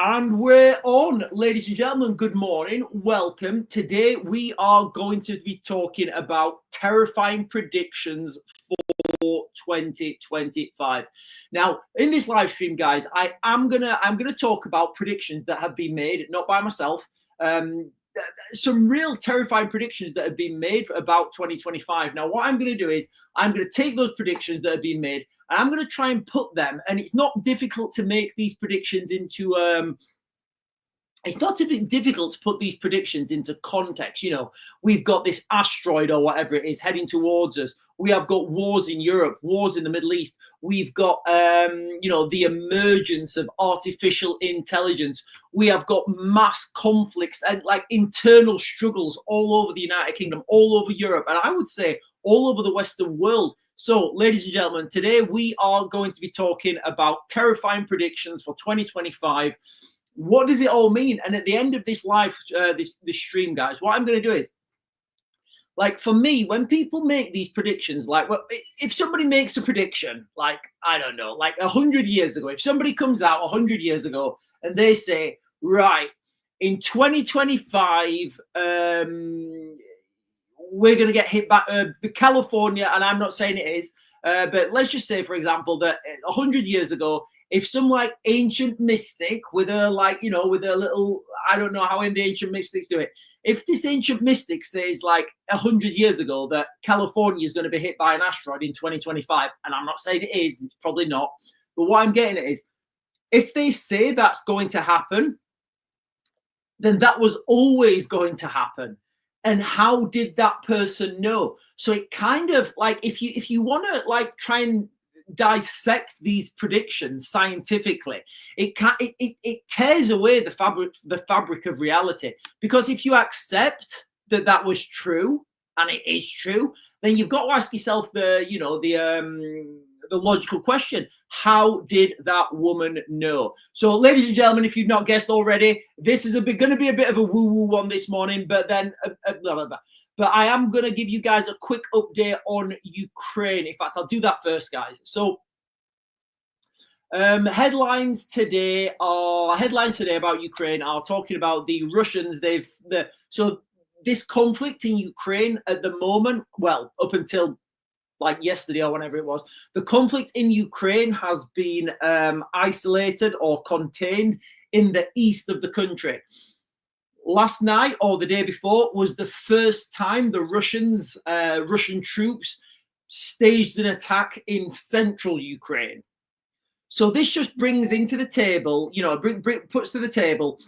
And we're on, ladies and gentlemen. Good morning. Welcome. Today we are going to be talking about terrifying predictions for 2025. Now, in this live stream, guys, I'm gonna talk about predictions that have been made, not by myself. Some real terrifying predictions that have been made about 2025. Now, what I'm going to do is I'm going to take those predictions that have been made and I'm going to try and put them, and it's not difficult to make these predictions into it's not difficult to put these predictions into context. You know, we've got this asteroid or whatever it is heading towards us. We have got wars in Europe, wars in the Middle East. We've got, the emergence of artificial intelligence. We have got mass conflicts and like internal struggles all over the United Kingdom, all over Europe, and I would say all over the Western world. So, ladies and gentlemen, today we are going to be talking about terrifying predictions for 2025. What does it all mean? And at the end of this live, this stream, guys, what I'm going to do is, like, for me, when people make these predictions, like, well, if somebody makes a prediction, like, I don't know, like 100 years ago, if somebody comes out 100 years ago and they say, right, in 2025, we're going to get hit by California, and I'm not saying it is, but let's just say, for example, that 100 years ago, if some like ancient mystic with a with a little, I don't know how the ancient mystics do it. If this ancient mystic says like 100 years ago that California is going to be hit by an asteroid in 2025, and I'm not saying it is, it's probably not, but what I'm getting at is, if they say that's going to happen, then that was always going to happen. And how did that person know? So it kind of like, if you want to like try and dissect these predictions scientifically, it tears away the fabric of reality. Because if you accept that was true, and it is true, then you've got to ask yourself the logical question: how did that woman know? So, ladies and gentlemen, if you've not guessed already, this is going to be a bit of a woo-woo one this morning, but then blah, blah, blah. But I am going to give you guys a quick update on Ukraine. In fact, I'll do that first, guys. So, headlines today about Ukraine are talking about the Russians. So this conflict in Ukraine at the moment, well, up until like yesterday or whenever it was, the conflict in Ukraine has been isolated or contained in the east of the country. Last night or the day before was the first time the Russian troops staged an attack in central Ukraine. So this just brings into the table, puts to the table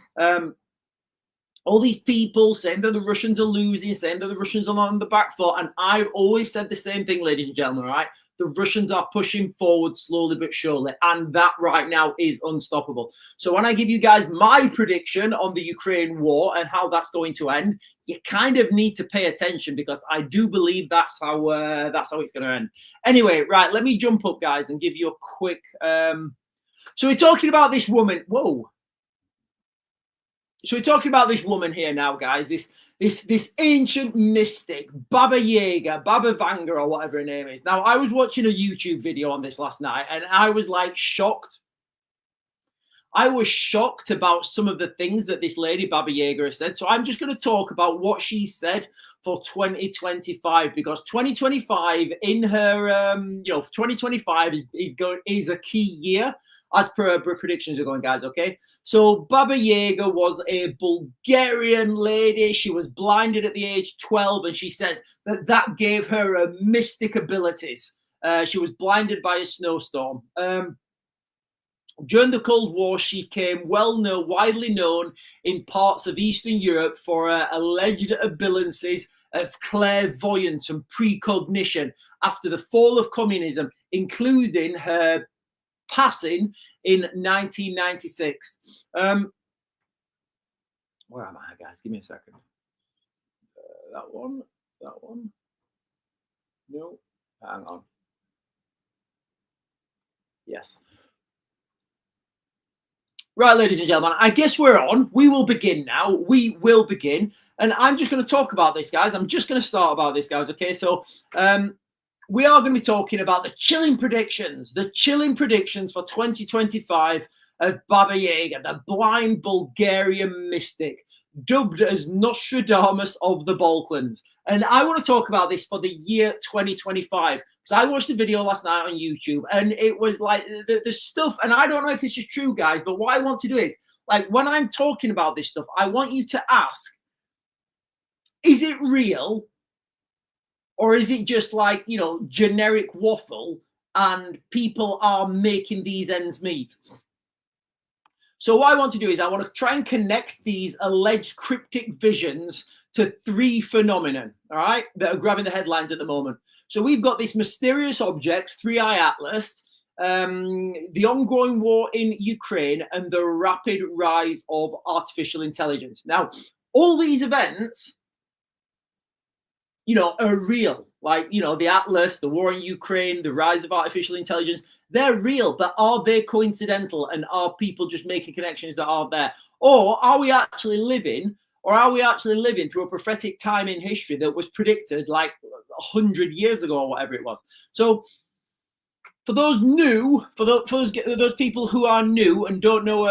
all these people saying that the Russians are losing, saying that the Russians are on the back foot. And I've always said the same thing, ladies and gentlemen, right? The Russians are pushing forward slowly but surely. And that right now is unstoppable. So when I give you guys my prediction on the Ukraine war and how that's going to end, you kind of need to pay attention, because I do believe that's how it's going to end. Anyway, right, let me jump up, guys, and give you a quick... So we're talking about this woman. Whoa. So we're talking about this woman here now, guys. This ancient mystic, Baba Yaga, Baba Vanga, or whatever her name is. Now, I was watching a YouTube video on this last night, and I was like shocked. I was shocked about some of the things that this lady Baba Yaga has said. So I'm just going to talk about what she said for 2025, because 2025 in her 2025 is a key year, as per predictions are going, guys, okay? So Baba Yaga was a Bulgarian lady. She was blinded at the age 12, and she says that gave her mystic abilities. She was blinded by a snowstorm. During the Cold War, she became widely known in parts of Eastern Europe for her alleged abilities of clairvoyance and precognition after the fall of communism, including her passing in 1996. Where am I, guys? Give me a second. That one. No, hang on. Yes. Right, ladies and gentlemen, I guess we're on. We will begin now. We will begin. And I'm just going to talk about this, guys. I'm just going to start about this, guys. Okay, so we are going to be talking about the chilling predictions for 2025 of Baba Yaga, the blind Bulgarian mystic, dubbed as Nostradamus of the Balkans. And I want to talk about this for the year 2025. So I watched a video last night on YouTube, and it was like the stuff, and I don't know if this is true, guys, but what I want to do is, like, when I'm talking about this stuff, I want you to ask, is it real? Or is it just like, you know, generic waffle and people are making these ends meet? So what I want to do is I want to try and connect these alleged cryptic visions to three phenomena, all right, that are grabbing the headlines at the moment. So we've got this mysterious object, 3i Atlas, the ongoing war in Ukraine, and the rapid rise of artificial intelligence. Now, all these events, you know, are real. Like, you know, the Atlas, the war in Ukraine, the rise of artificial intelligence, they're real, but are they coincidental? And are people just making connections that aren't there? Or are we actually living through a prophetic time in history that was predicted like 100 years ago or whatever it was? So for those new, for those people who are new and don't know,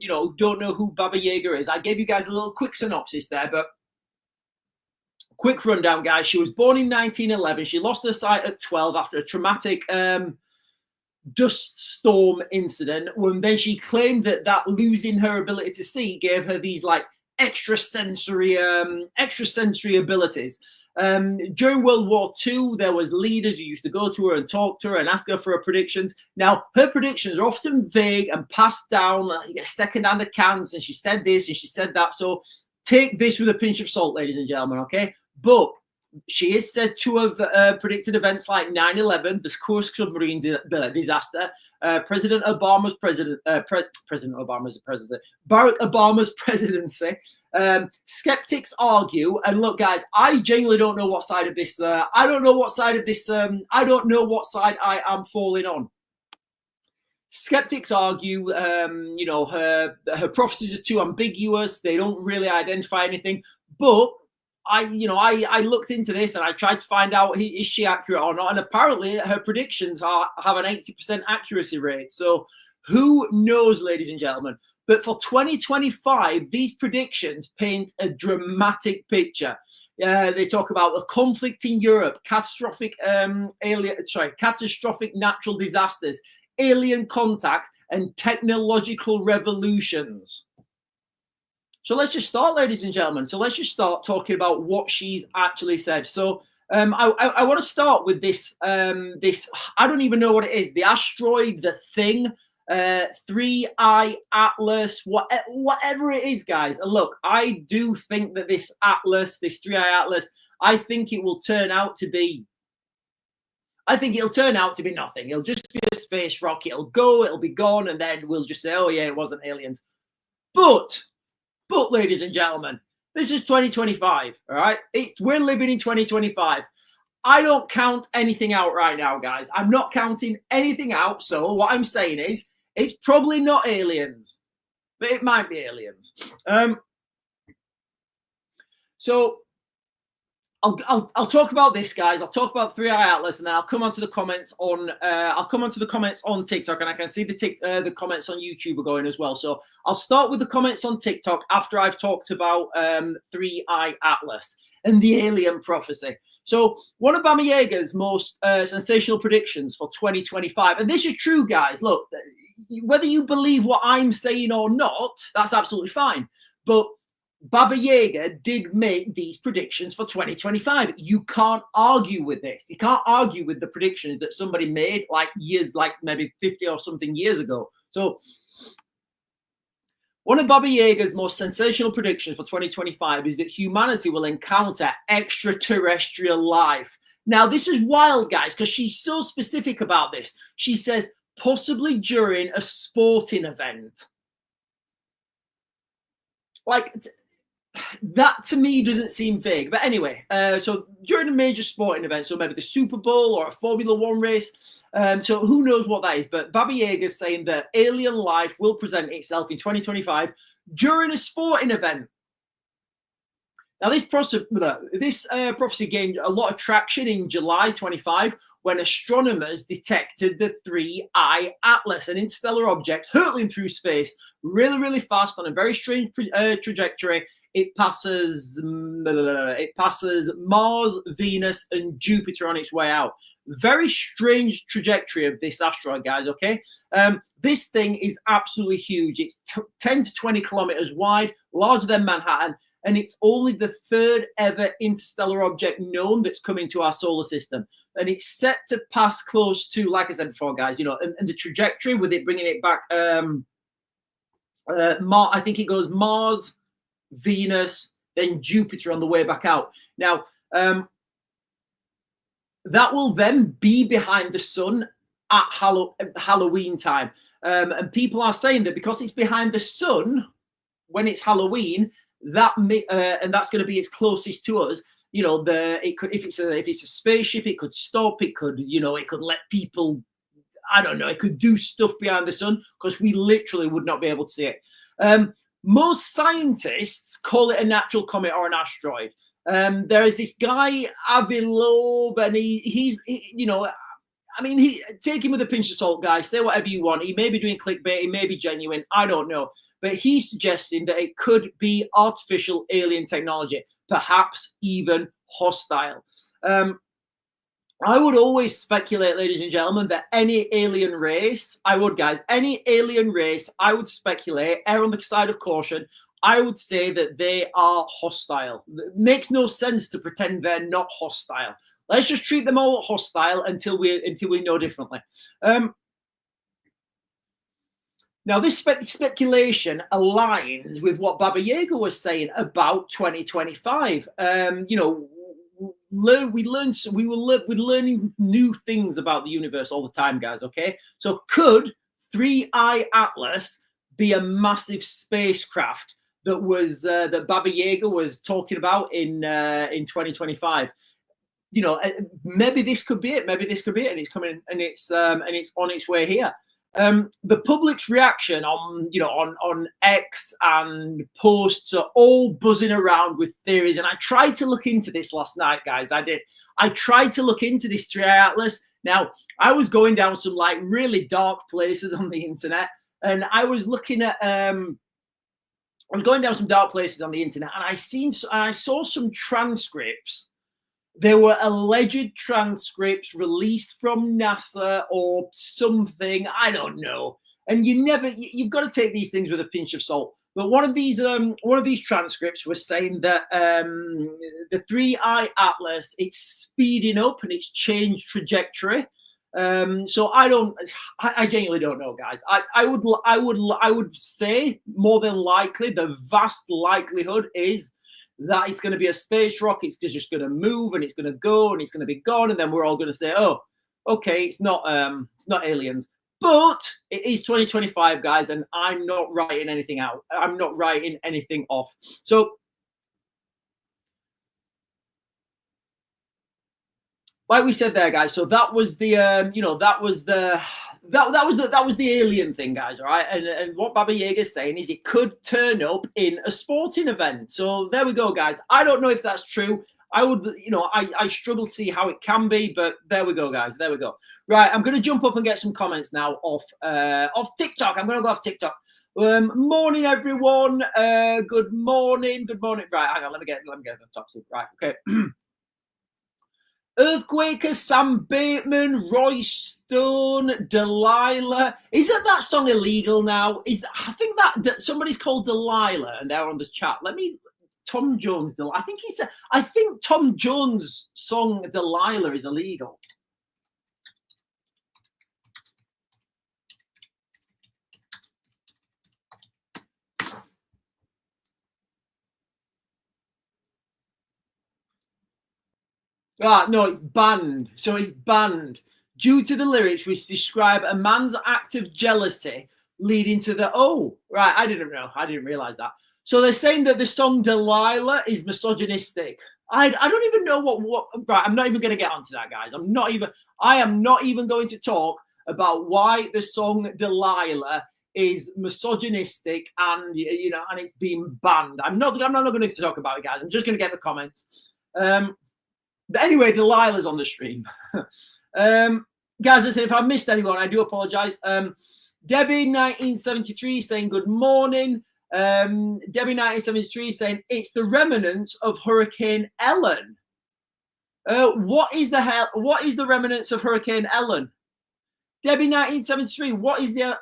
you know, don't know who Baba Yaga is, I gave you guys a little quick synopsis there, but quick rundown, guys. She was born in 1911. She lost her sight at 12 after a traumatic dust storm incident. When then she claimed that losing her ability to see gave her these like extrasensory abilities. During World War II, there was leaders who used to go to her and talk to her and ask her for her predictions. Now, her predictions are often vague and passed down like second-hand accounts, and she said this and she said that. So take this with a pinch of salt, ladies and gentlemen, okay? But she is said to have predicted events like 9/11, the Kursk submarine disaster, President Obama's Barack Obama's presidency. Skeptics argue, and look, guys, I genuinely don't know what side of this. I don't know what side I am falling on. Skeptics argue, you know, her prophecies are too ambiguous. They don't really identify anything. But I looked into this and I tried to find out is she accurate or not. And apparently her predictions have an 80% accuracy rate. So who knows, ladies and gentlemen? But for 2025, these predictions paint a dramatic picture. They talk about a conflict in Europe, catastrophic natural disasters, alien contact, and technological revolutions. So let's just start, ladies and gentlemen. So let's just start talking about what she's actually said. So I want to start with this. This, I don't even know what it is. The asteroid, the thing, 3i Atlas, whatever it is, guys. And look, I do think that this Atlas, this 3i Atlas, I think it'll turn out to be nothing. It'll just be a space rocket. It'll go, it'll be gone, and then we'll just say, oh yeah, it wasn't aliens. But, ladies and gentlemen, this is 2025, all right? We're living in 2025. I don't count anything out right now, guys. I'm not counting anything out. So what I'm saying is, it's probably not aliens, but it might be aliens. So I'll talk about this, guys. I'll talk about 3i Atlas, and then I'll come on to the comments on TikTok, and I can see the comments on YouTube are going as well. So I'll start with the comments on TikTok after I've talked about 3i Atlas and the alien prophecy. So one of Baba Yaga's most sensational predictions for 2025, and this is true, guys. Look, whether you believe what I'm saying or not, that's absolutely fine. But Baba Yaga did make these predictions for 2025. You can't argue with this. You can't argue with the predictions that somebody made like maybe 50 or something years ago. So one of Baba Yaga's most sensational predictions for 2025 is that humanity will encounter extraterrestrial life. Now, this is wild, guys, because she's so specific about this. She says possibly during a sporting event. Like, that to me doesn't seem vague. But anyway, so during a major sporting event, so maybe the Super Bowl or a Formula One race, so who knows what that is. But Baba Yaga is saying that alien life will present itself in 2025 during a sporting event. Now, this prophecy gained a lot of traction in July 25 when astronomers detected the 3I Atlas, an interstellar object hurtling through space really, really fast on a very strange trajectory. It passes Mars, Venus, and Jupiter on its way out. Very strange trajectory of this asteroid, guys, okay? This thing is absolutely huge. It's 10 to 20 kilometers wide, larger than Manhattan, and it's only the third ever interstellar object known that's come into our solar system. And it's set to pass close to, like I said before, guys, you know, and the trajectory with it bringing it back, I think it goes Mars, Venus, then Jupiter on the way back out. Now, that will then be behind the sun at Halloween time. And people are saying that because it's behind the sun when it's Halloween, and that's going to be its closest to us. You know, it could, if it's a spaceship, it could stop. It could, you know, it could let people, I don't know, it could do stuff behind the sun because we literally would not be able to see it. Most scientists call it a natural comet or an asteroid. There is this guy Avi Loeb, and he's you know, I mean, take him with a pinch of salt, guys. Say whatever you want. He may be doing clickbait. He may be genuine. I don't know. But he's suggesting that it could be artificial alien technology, perhaps even hostile. I would always speculate, ladies and gentlemen, that any alien race, I would speculate, err on the side of caution. I would say that they are hostile. It makes no sense to pretend they're not hostile. Let's just treat them all hostile until we know differently. Now, this speculation aligns with what Baba Yaga was saying about 2025. You know, we're learning new things about the universe all the time, guys. Okay, so could 3I Atlas be a massive spacecraft that Baba Yaga was talking about in 2025? You know, maybe this could be it. Maybe this could be it, and it's coming, and it's on its way here. The public's reaction on X and posts are all buzzing around with theories, and I tried to look into this last night, guys. I tried to look into this 3I Atlas. Now, I was going down some like really dark places on the internet, and I was looking at I was going down some dark places on the internet, and I saw some transcripts. There were alleged transcripts released from NASA or something. I don't know. And you've got to take these things with a pinch of salt. But one of these transcripts was saying that the 3I Atlas, it's speeding up and it's changed trajectory. So I genuinely don't know, guys. I would say more than likely the vast likelihood is that it's going to be a space rock. It's just going to move and it's going to go and it's going to be gone, and then we're all going to say, "Oh, okay, it's not aliens." But it is 2025, guys, and I'm not writing anything out. I'm not writing anything off. So, like we said there, guys. So that was the that was the alien thing, guys. All right, and what Baba Yaga is saying is it could turn up in a sporting event. So there we go, guys. I don't know if that's true. I struggle to see how it can be, but there we go, guys. There we go. Right, I'm going to jump up and get some comments now off TikTok. I'm going to go off TikTok. Morning, everyone. Good morning. Good morning. Right, hang on. Let me get the top seat. Right, okay. Earthquaker, Sam Bateman, Roy Stone, Delilah. Isn't that song illegal now? I think that somebody's called Delilah and they're on the chat. Tom Jones. I think Tom Jones' song Delilah is illegal. No, it's banned. So it's banned due to the lyrics which describe a man's act of jealousy leading to the... Oh, right. I didn't know. I didn't realize that. So they're saying that the song Delilah is misogynistic. I don't even know what... Right, I'm not even going to get onto that, guys. I am not even going to talk about why the song Delilah is misogynistic and and it's been banned. I'm not going to talk about it, guys. I'm just going to get the comments. But anyway, Delilah's on the stream. Guys, listen, if I missed anyone, I do apologize. Debbie 1973 saying good morning. Debbie 1973 saying it's the remnants of Hurricane Ellen. What is the remnants of Hurricane Ellen? Debbie 1973, what is the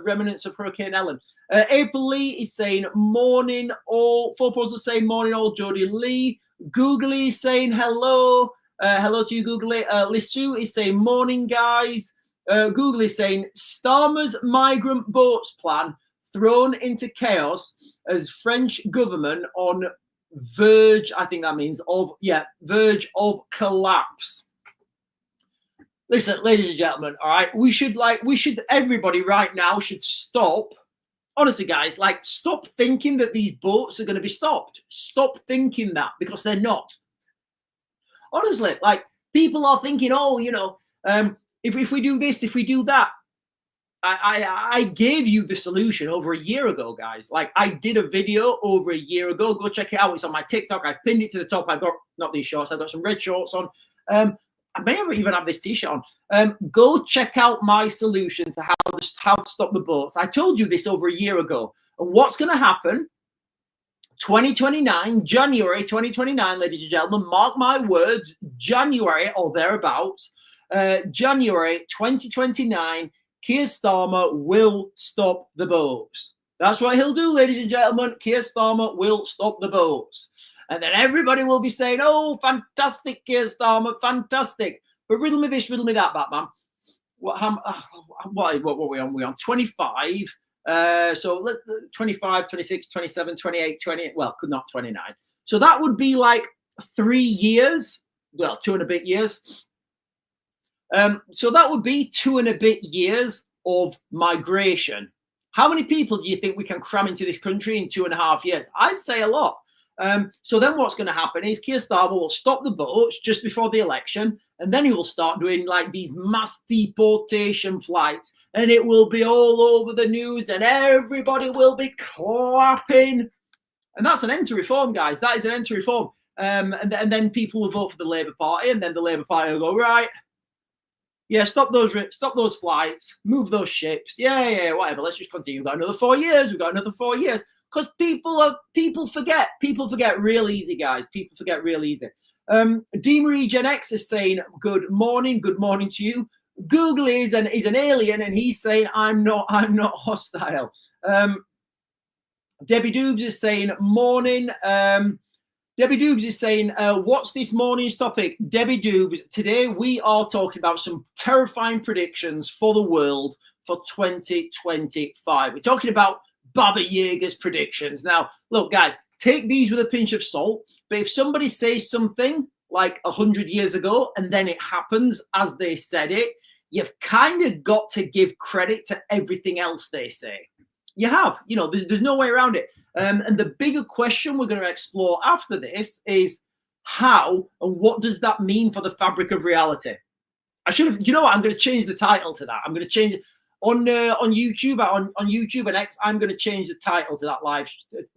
remnants of Hurricane Ellen? April Lee is saying morning all. Four Pros are saying morning all. Jodie Lee. Googly is saying hello. Hello to you, Googly. Lisu is saying morning, guys. Googly is saying Starmer's migrant boats plan thrown into chaos as French government on verge, I think that means verge of collapse. Listen, ladies and gentlemen, all right, everybody right now should stop. Honestly, guys, stop thinking that these boats are going to be stopped. Stop thinking that, because they're not. Honestly, people are thinking, if we do this, if we do that. I gave you the solution over a year ago, guys. I did a video over a year ago. Go check it out. It's on my TikTok. I've pinned it to the top. I've got, not these shorts, I've got some red shorts on. I may even have this t-shirt on. Go check out my solution to how to stop the boats. I told you this over a year ago. And what's going to happen? 2029, January 2029, ladies and gentlemen, mark my words, January or thereabouts, January 2029, Keir Starmer will stop the boats. That's what he'll do, ladies and gentlemen. Keir Starmer will stop the boats. And then everybody will be saying, oh, fantastic, Keir Starmer, fantastic. But riddle me this, riddle me that, Batman. What are we on? We're on 25. So let's 25, 26, 27, 28, 20. Well, could not 29. So that would be 3 years. Well, 2 and a bit years. So that would be 2 and a bit years of migration. How many people do you think we can cram into this country in 2.5 years? I'd say a lot. So then what's going to happen is Keir Starmer will stop the boats just before the election, and then he will start doing these mass deportation flights, and it will be all over the news, and everybody will be clapping. And that's an end to reform, guys. That is an end to reform. And then people will vote for the Labour Party, and then the Labour Party will go, right, yeah, stop those flights, move those ships. Yeah, whatever. Let's just continue. We've got another 4 years. We've got another 4 years. Because people forget. People forget real easy, guys. People forget real easy. D. Marie Gen X is saying, good morning to you. Google is an alien, and he's saying, I'm not hostile. Debbie Doobs is saying, morning. Debbie Doobs is saying, what's this morning's topic? Debbie Doobs, today we are talking about some terrifying predictions for the world for 2025. We're talking about Baba Yaga's predictions. Now, look, guys, take these with a pinch of salt. But if somebody says something 100 years ago and then it happens as they said it, you've kind of got to give credit to everything else they say. You have, there's no way around it. And the bigger question we're going to explore after this is how and what does that mean for the fabric of reality? I should have, I'm going to change the title to that. I'm going to change it on YouTube, on YouTube and X. I'm going to change the title to that live,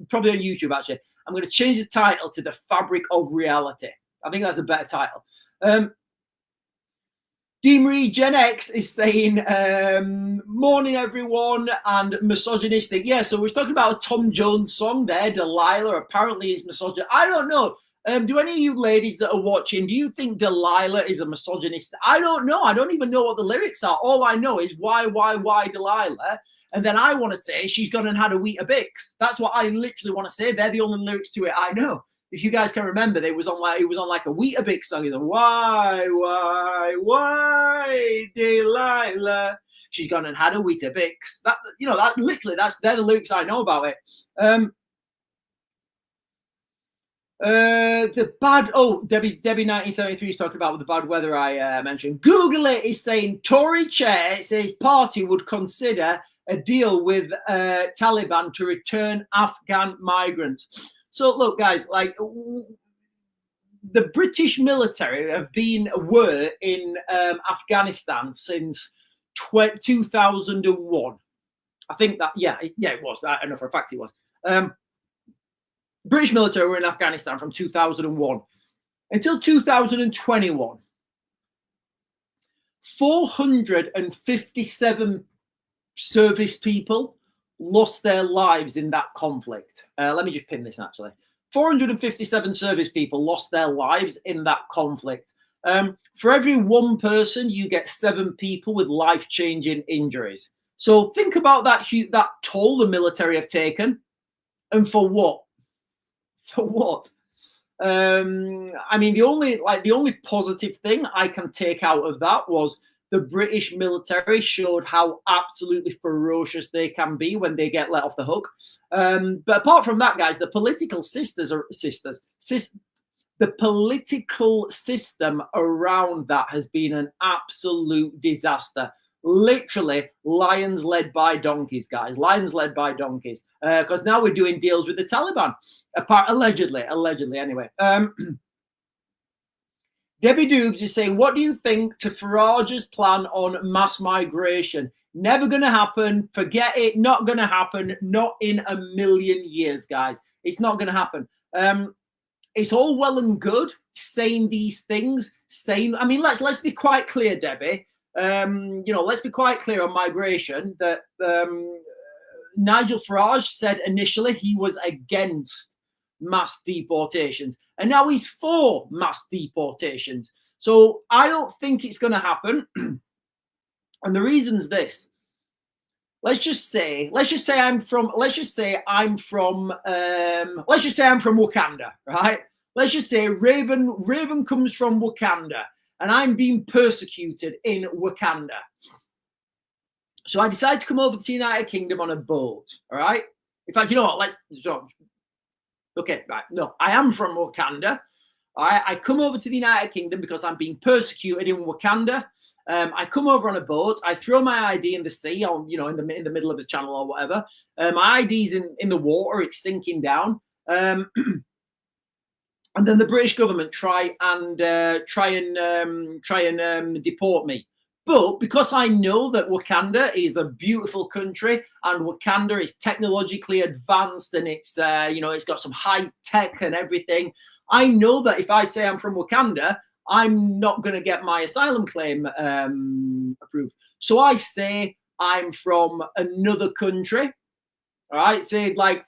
probably on YouTube actually. I'm going to change the title to the fabric of reality. I think that's a better title. D. Marie Gen X is saying, morning everyone, and misogynistic. Yeah, so we're talking about a Tom Jones song there, Delilah. Apparently it's misogynistic. I don't know. Do any of you ladies that are watching, do you think Delilah is a misogynist? I don't know. I don't even know what the lyrics are. All I know is why Delilah? And then I want to say she's gone and had a Weetabix. That's what I literally want to say. They're the only lyrics to it I know. If you guys can remember, it was on like a Weetabix song. It's like, why, Delilah? She's gone and had a Weetabix. That they're the lyrics I know about it. Debbie 1973 is talking about the bad weather I mentioned. Google it is saying Tory chair says party would consider a deal with Taliban to return Afghan migrants. So look, guys, the British military were in Afghanistan since 2001. I think that, yeah, it was. I know for a fact it was. British military were in Afghanistan from 2001 until 2021. 457 service people lost their lives in that conflict. Let me just pin this actually. 457 service people lost their lives in that conflict. For every one person, you get 7 people with life-changing injuries. So think about that toll the military have taken, and for what? For what? I mean, the only positive thing I can take out of that was the British military showed how absolutely ferocious they can be when they get let off the hook. But apart from that, guys, the political the political system around that has been an absolute disaster. Literally, lions led by donkeys, guys. Lions led by donkeys. Because now we're doing deals with the Taliban. Allegedly, anyway. Debbie Doobs is saying, what do you think to Farage's plan on mass migration? Never going to happen. Forget it. Not going to happen. Not in a million years, guys. It's not going to happen. It's all well and good saying these things. I mean, let's be quite clear, Debbie. Let's be quite clear on migration that Nigel Farage said initially he was against mass deportations, and now he's for mass deportations. So I don't think it's going to happen. And the reason's this. Let's just say I'm from Wakanda, right? Let's just say Raven comes from Wakanda, and I'm being persecuted in Wakanda. So I decide to come over to the United Kingdom on a boat, all right? In fact, you know what? Okay, right. No, I am from Wakanda. All right? I come over to the United Kingdom because I'm being persecuted in Wakanda. I come over on a boat. I throw my ID in the sea, in the middle of the channel or whatever. My ID's in the water. It's sinking down. And then the British government try and deport me. But because I know that Wakanda is a beautiful country and Wakanda is technologically advanced and it's got some high tech and everything, I know that if I say I'm from Wakanda, I'm not going to get my asylum claim approved. So I say I'm from another country. All right, say like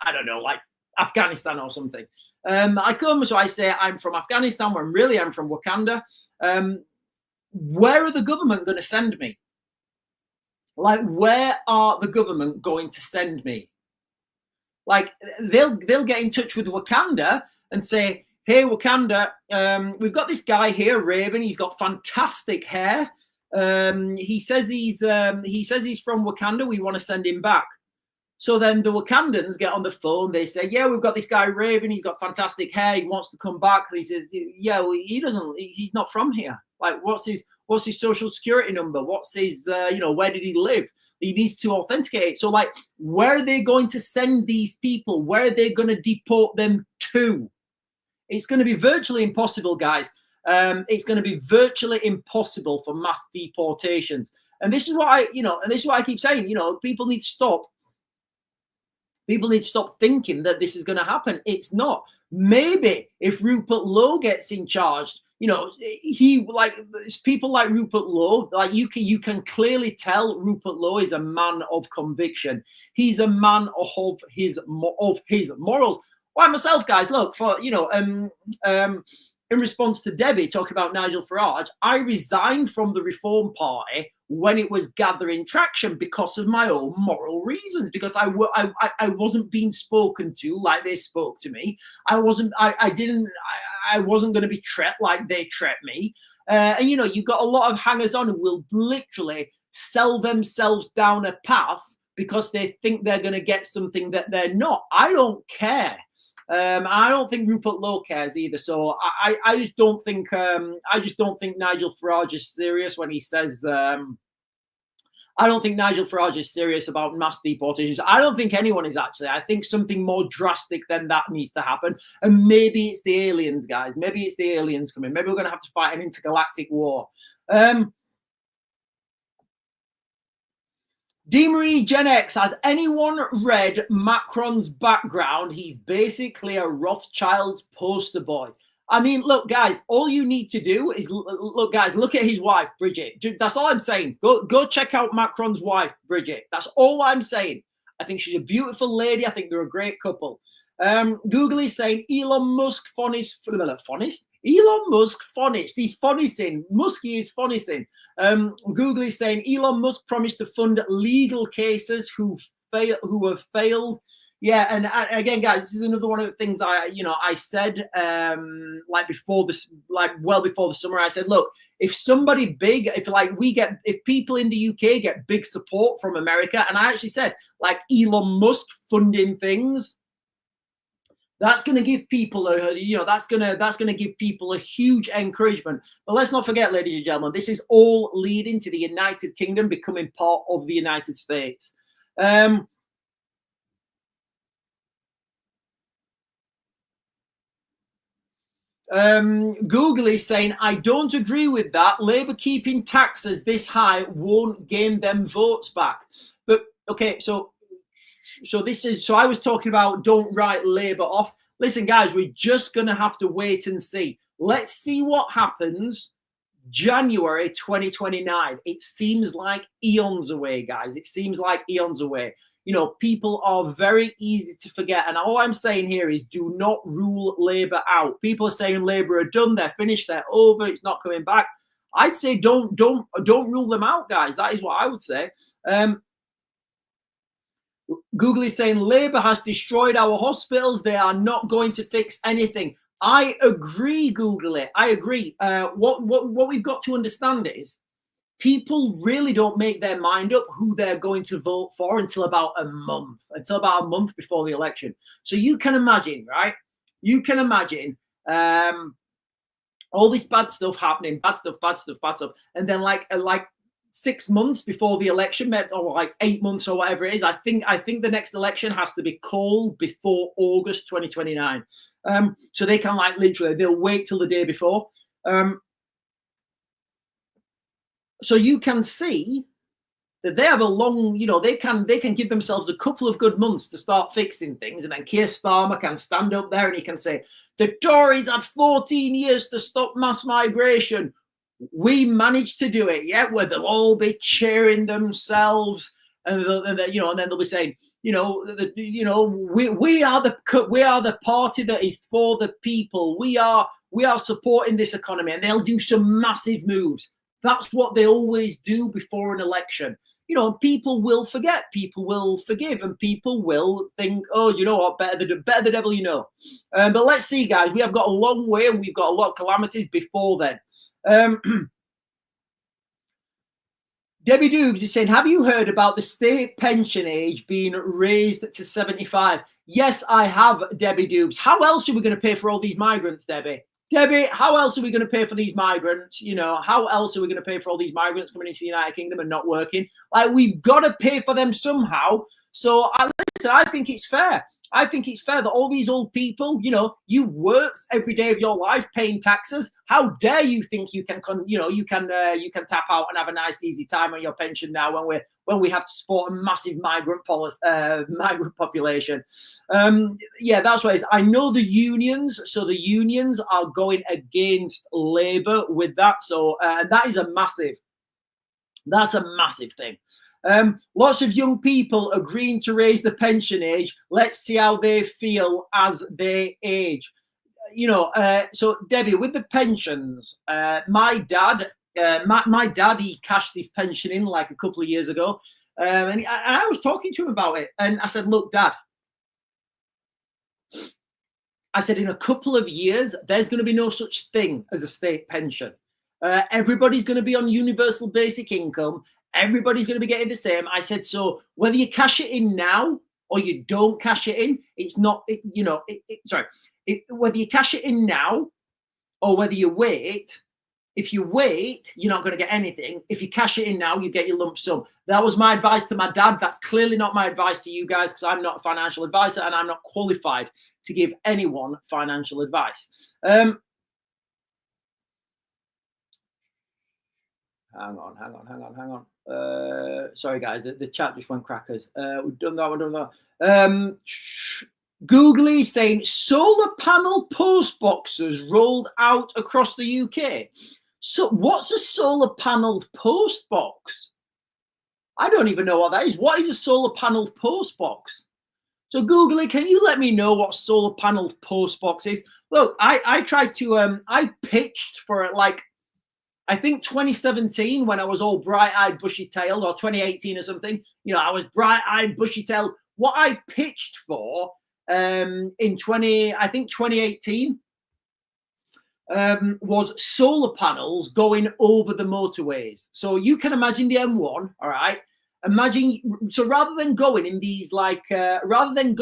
Afghanistan or something. So I say I'm from Afghanistan when really I'm from Wakanda. Where are the government going to send me? Like, where are the government going to send me? Like, they'll get in touch with Wakanda and say, hey, Wakanda, we've got this guy here, Raven. He's got fantastic hair. He says he's from Wakanda. We want to send him back. So then the Wakandans get on the phone. They say, yeah, we've got this guy, Raven. He's got fantastic hair. He wants to come back. He says, yeah, well, he's not from here. Like, what's his social security number? What's his, where did he live? He needs to authenticate it. So, like, where are they going to send these people? Where are they going to deport them to? It's going to be virtually impossible, guys. It's going to be virtually impossible for mass deportations. And this is what I keep saying. People need to stop. People need to stop thinking that this is going to happen. It's not. Maybe if Rupert Lowe gets in charge, people like Rupert Lowe, like you can clearly tell Rupert Lowe is a man of conviction. He's a man of his morals. Well, myself, guys, look, in response to Debbie talking about Nigel Farage, I resigned from the Reform Party when it was gathering traction because of my own moral reasons, because I wasn't being spoken to like they spoke to me. I wasn't going to be treated like they treat me. And you've got a lot of hangers-on who will literally sell themselves down a path because they think they're going to get something that they're not. I don't care. I don't think Rupert Lowe cares either. So I just don't think Nigel Farage is serious when he says. I don't think Nigel Farage is serious about mass deportations. I don't think anyone is actually. I think something more drastic than that needs to happen. And maybe it's the aliens, guys. Maybe it's the aliens coming. Maybe we're going to have to fight an intergalactic war. DeMarie Gen X, has anyone read Macron's background? He's basically a Rothschild's poster boy. I mean, look, guys, all you need to do is look, guys, look at his wife, Bridget. That's all I'm saying. Go check out Macron's wife, Bridget. That's all I'm saying. I think she's a beautiful lady. I think they're a great couple. Google is saying Elon Musk phonist. Elon Musk phonist. He's phonisting. Muskie is phonisting. Google is saying Elon Musk promised to fund legal cases who have failed. Yeah, and again, guys, this is another one of the things I said well before the summer. I said, look, if somebody big, if people in the UK get big support from America, and I actually said like Elon Musk funding things, that's going to give people that's going to give people a huge encouragement. But let's not forget, ladies and gentlemen, this is all leading to the United Kingdom becoming part of the United States. Google is saying, I don't agree with that. Labour keeping taxes this high won't gain them votes back. But okay, so I was talking about don't write Labour off. Listen, guys, we're just going to have to wait and see. Let's see what happens January 2029. It seems like eons away, guys. It seems like eons away. People are very easy to forget. And all I'm saying here is do not rule Labour out. People are saying Labour are done, they're finished, they're over, it's not coming back. I'd say don't rule them out, guys. That is what I would say. Google is saying Labour has destroyed our hospitals. They are not going to fix anything. I agree, Google it. I agree. What we've got to understand is people really don't make their mind up who they're going to vote for until about a month before the election. So you can imagine, right? You can imagine all this bad stuff happening, bad stuff. And then like 6 months before the election, or like 8 months or whatever it is, I think the next election has to be called before August 2029. So they can they'll wait till the day before. So you can see that they have a long, they can give themselves a couple of good months to start fixing things. And then Keir Starmer can stand up there and he can say, the Tories had 14 years to stop mass migration. We managed to do it, yeah, where they'll all be cheering themselves. And then they'll be saying, we are the party that is for the people. We are supporting this economy, and they'll do some massive moves. That's what they always do before an election. People will forget, people will forgive, and people will think, oh, you know what, better the devil you know. But let's see, guys, we have got a long way, and we've got a lot of calamities before then. Debbie Doobs is saying, have you heard about the state pension age being raised to 75? Yes, I have, Debbie Doobs. How else are we going to pay for all these migrants, Debbie? Debbie, how else are we going to pay for these migrants? How else are we going to pay for all these migrants coming into the United Kingdom and not working? We've got to pay for them somehow. So I think it's fair. I think it's fair that all these old people, you've worked every day of your life paying taxes. How dare you think you can tap out and have a nice easy time on your pension now when we have to support a massive migrant population. Yeah, that's what it is. I know the unions, so the unions are going against Labour with that. So that's a massive thing. Lots of young people agreeing to raise the pension age. Let's see how they feel as they age. So Debbie, with the pensions, my dad, he cashed his pension in like a couple of years ago, and I was talking to him about it, and I said, "Look, Dad," I said, "in a couple of years, there's going to be no such thing as a state pension. Everybody's going to be on universal basic income. Everybody's going to be getting the same." I said, so whether you cash it in now or you don't cash it in, it's not, whether you cash it in now or whether you wait, if you wait, you're not going to get anything. If you cash it in now, you get your lump sum. That was my advice to my dad. That's clearly not my advice to you guys, because I'm not a financial advisor and I'm not qualified to give anyone financial advice. Hang on. Sorry, guys, the chat just went crackers. We've done that. We've done that. Googly saying solar panel post boxes rolled out across the UK. So, what's a solar panelled post box? I don't even know what that is. What is a solar panelled post box? So, Googly, can you let me know what solar panelled post box is? Look, I tried to I pitched for it like, I think 2017 when I was all bright-eyed, bushy-tailed, or 2018 or something. You know, I was bright-eyed, bushy-tailed. What I pitched for in 2018 was solar panels going over the motorways. So you can imagine the M1, all right? Imagine, so rather than going in these like, rather than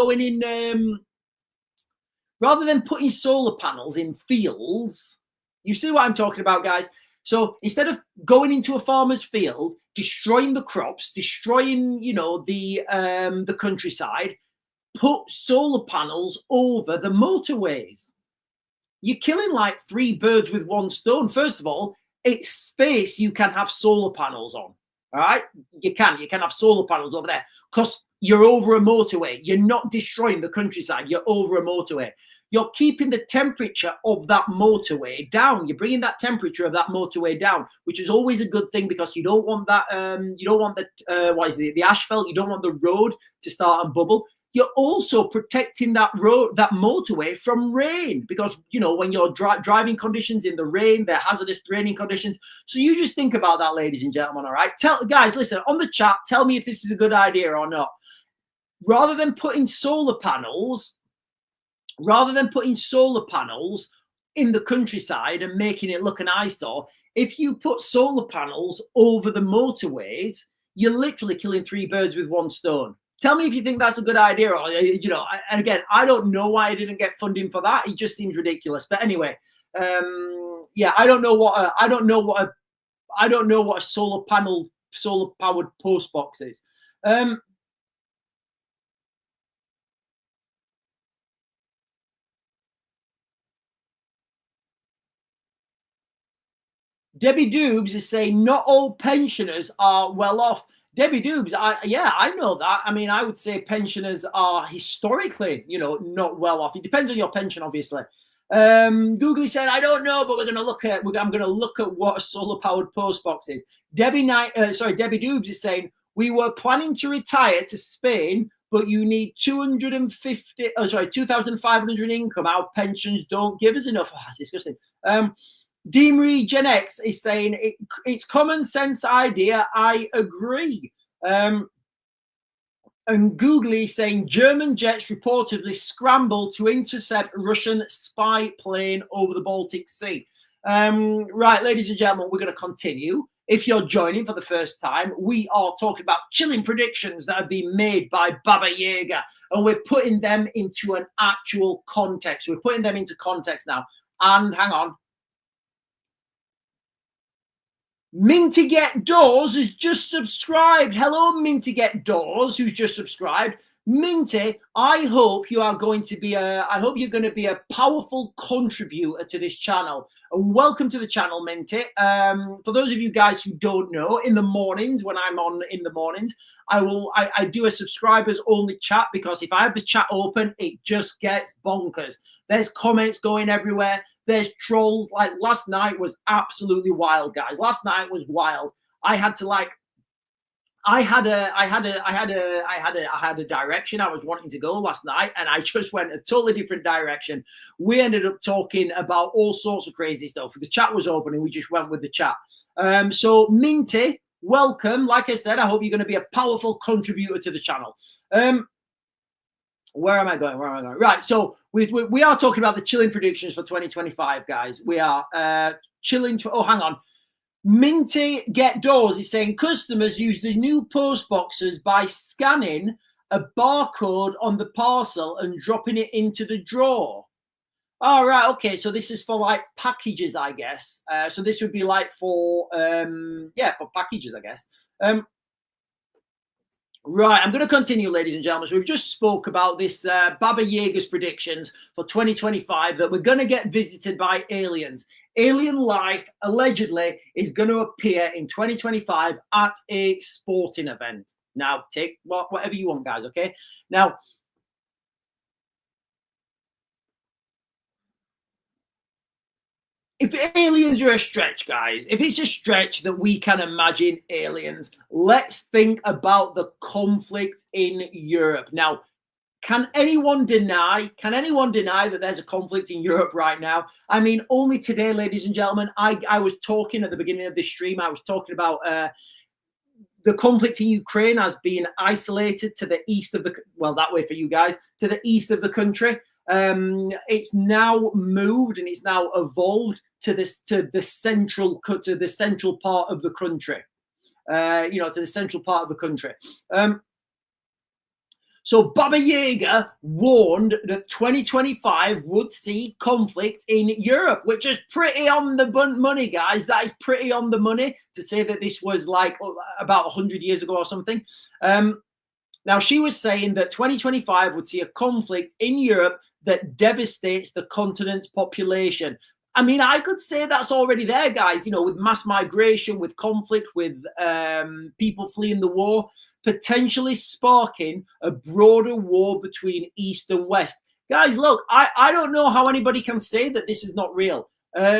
putting solar panels in fields, you see what I'm talking about, guys? So instead of going into a farmer's field, destroying the crops, destroying, you know, the countryside, put solar panels over the motorways. You're killing like 3 birds with 1 stone. First of all, it's space you can have solar panels on. All right, you can have solar panels over there because you're over a motorway. You're not destroying the countryside. You're over a motorway. You're keeping the temperature of that motorway down. You're bringing that temperature of that motorway down, which is always a good thing because you don't want that. You don't want the asphalt. You don't want the road to start and bubble. You're also protecting that road, that motorway from rain because, you know, when you're driving conditions in the rain, they're hazardous raining conditions. So you just think about that, ladies and gentlemen, all right? Guys, listen, on the chat, tell me if this is a good idea or not. Rather than putting solar panels in the countryside and making it look an eyesore, if you put solar panels over the motorways, you're literally killing 3 birds with 1 stone. Tell me if you think that's a good idea, or, you know, and again, I don't know why I didn't get funding for that. It just seems ridiculous. But anyway, yeah, I don't know what a solar powered post box is. Debbie Doobs is saying not all pensioners are well off. Debbie Doobs, I know that. I mean, I would say pensioners are historically, you know, not well off. It depends on your pension, obviously. Googly said, I don't know, but I'm going to look at what a solar powered post box is. Debbie Doobs is saying, we were planning to retire to Spain, but you need 2,500 income. Our pensions don't give us enough. Oh, that's disgusting. Deamery Gen X is saying it's common sense idea. I agree. And Googly saying German jets reportedly scramble to intercept Russian spy plane over the Baltic Sea. Right, ladies and gentlemen, we're going to continue. If you're joining for the first time, we are talking about chilling predictions that have been made by Baba Yaga, and we're putting them into an actual context. We're putting them into context now. And hang on. Minty Get Doors has just subscribed. Hello, Minty Get Doors, who's just subscribed. Minty, I hope you are going to be I hope you're going to be a powerful contributor to this channel. And welcome to the channel, Minty. For those of you guys who don't know, in the mornings, when I'm on in the mornings, I do a subscribers only chat because if I have the chat open, it just gets bonkers. There's comments going everywhere. There's trolls. Like last night was absolutely wild, guys. Last night was wild. I had a direction I was wanting to go last night, and I just went a totally different direction. We ended up talking about all sorts of crazy stuff. The chat was open, and we just went with the chat. So Minty, welcome. Like I said, I hope you're going to be a powerful contributor to the channel. Where am I going? Right. So we are talking about the chilling predictions for 2025, guys. We are chilling. Hang on. Minty Get Doors is saying customers use the new post boxes by scanning a barcode on the parcel and dropping it into the drawer. All right, okay, so this is for like packages, I guess. So this would be like for for packages, I guess. Right, I'm going to continue, ladies and gentlemen. So we've just spoke about this Baba Yaga's predictions for 2025 that we're going to get visited by aliens. Alien life allegedly is going to appear in 2025 at a sporting event. Now, take whatever you want, guys, okay? Now, if aliens are a stretch, guys, if it's a stretch that we can imagine aliens, let's think about the conflict in Europe. Now, can anyone deny that there's a conflict in Europe right now? I mean, only today, ladies and gentlemen, I was talking at the beginning of this stream, I was talking about the conflict in Ukraine as being isolated to the east of the, well, that way for you guys, to the east of the country. It's now moved and it's now evolved to the central part of the country. To the central part of the country. So Baba Yaga warned that 2025 would see conflict in Europe, which is pretty on the money, guys. That is pretty on the money to say that this was like about 100 years ago or something. Now, she was saying that 2025 would see a conflict in Europe that devastates the continent's population. I mean, I could say that's already there, guys, with mass migration, with conflict, with people fleeing the war, potentially sparking a broader war between East and West. Guys, look, I don't know how anybody can say that this is not real.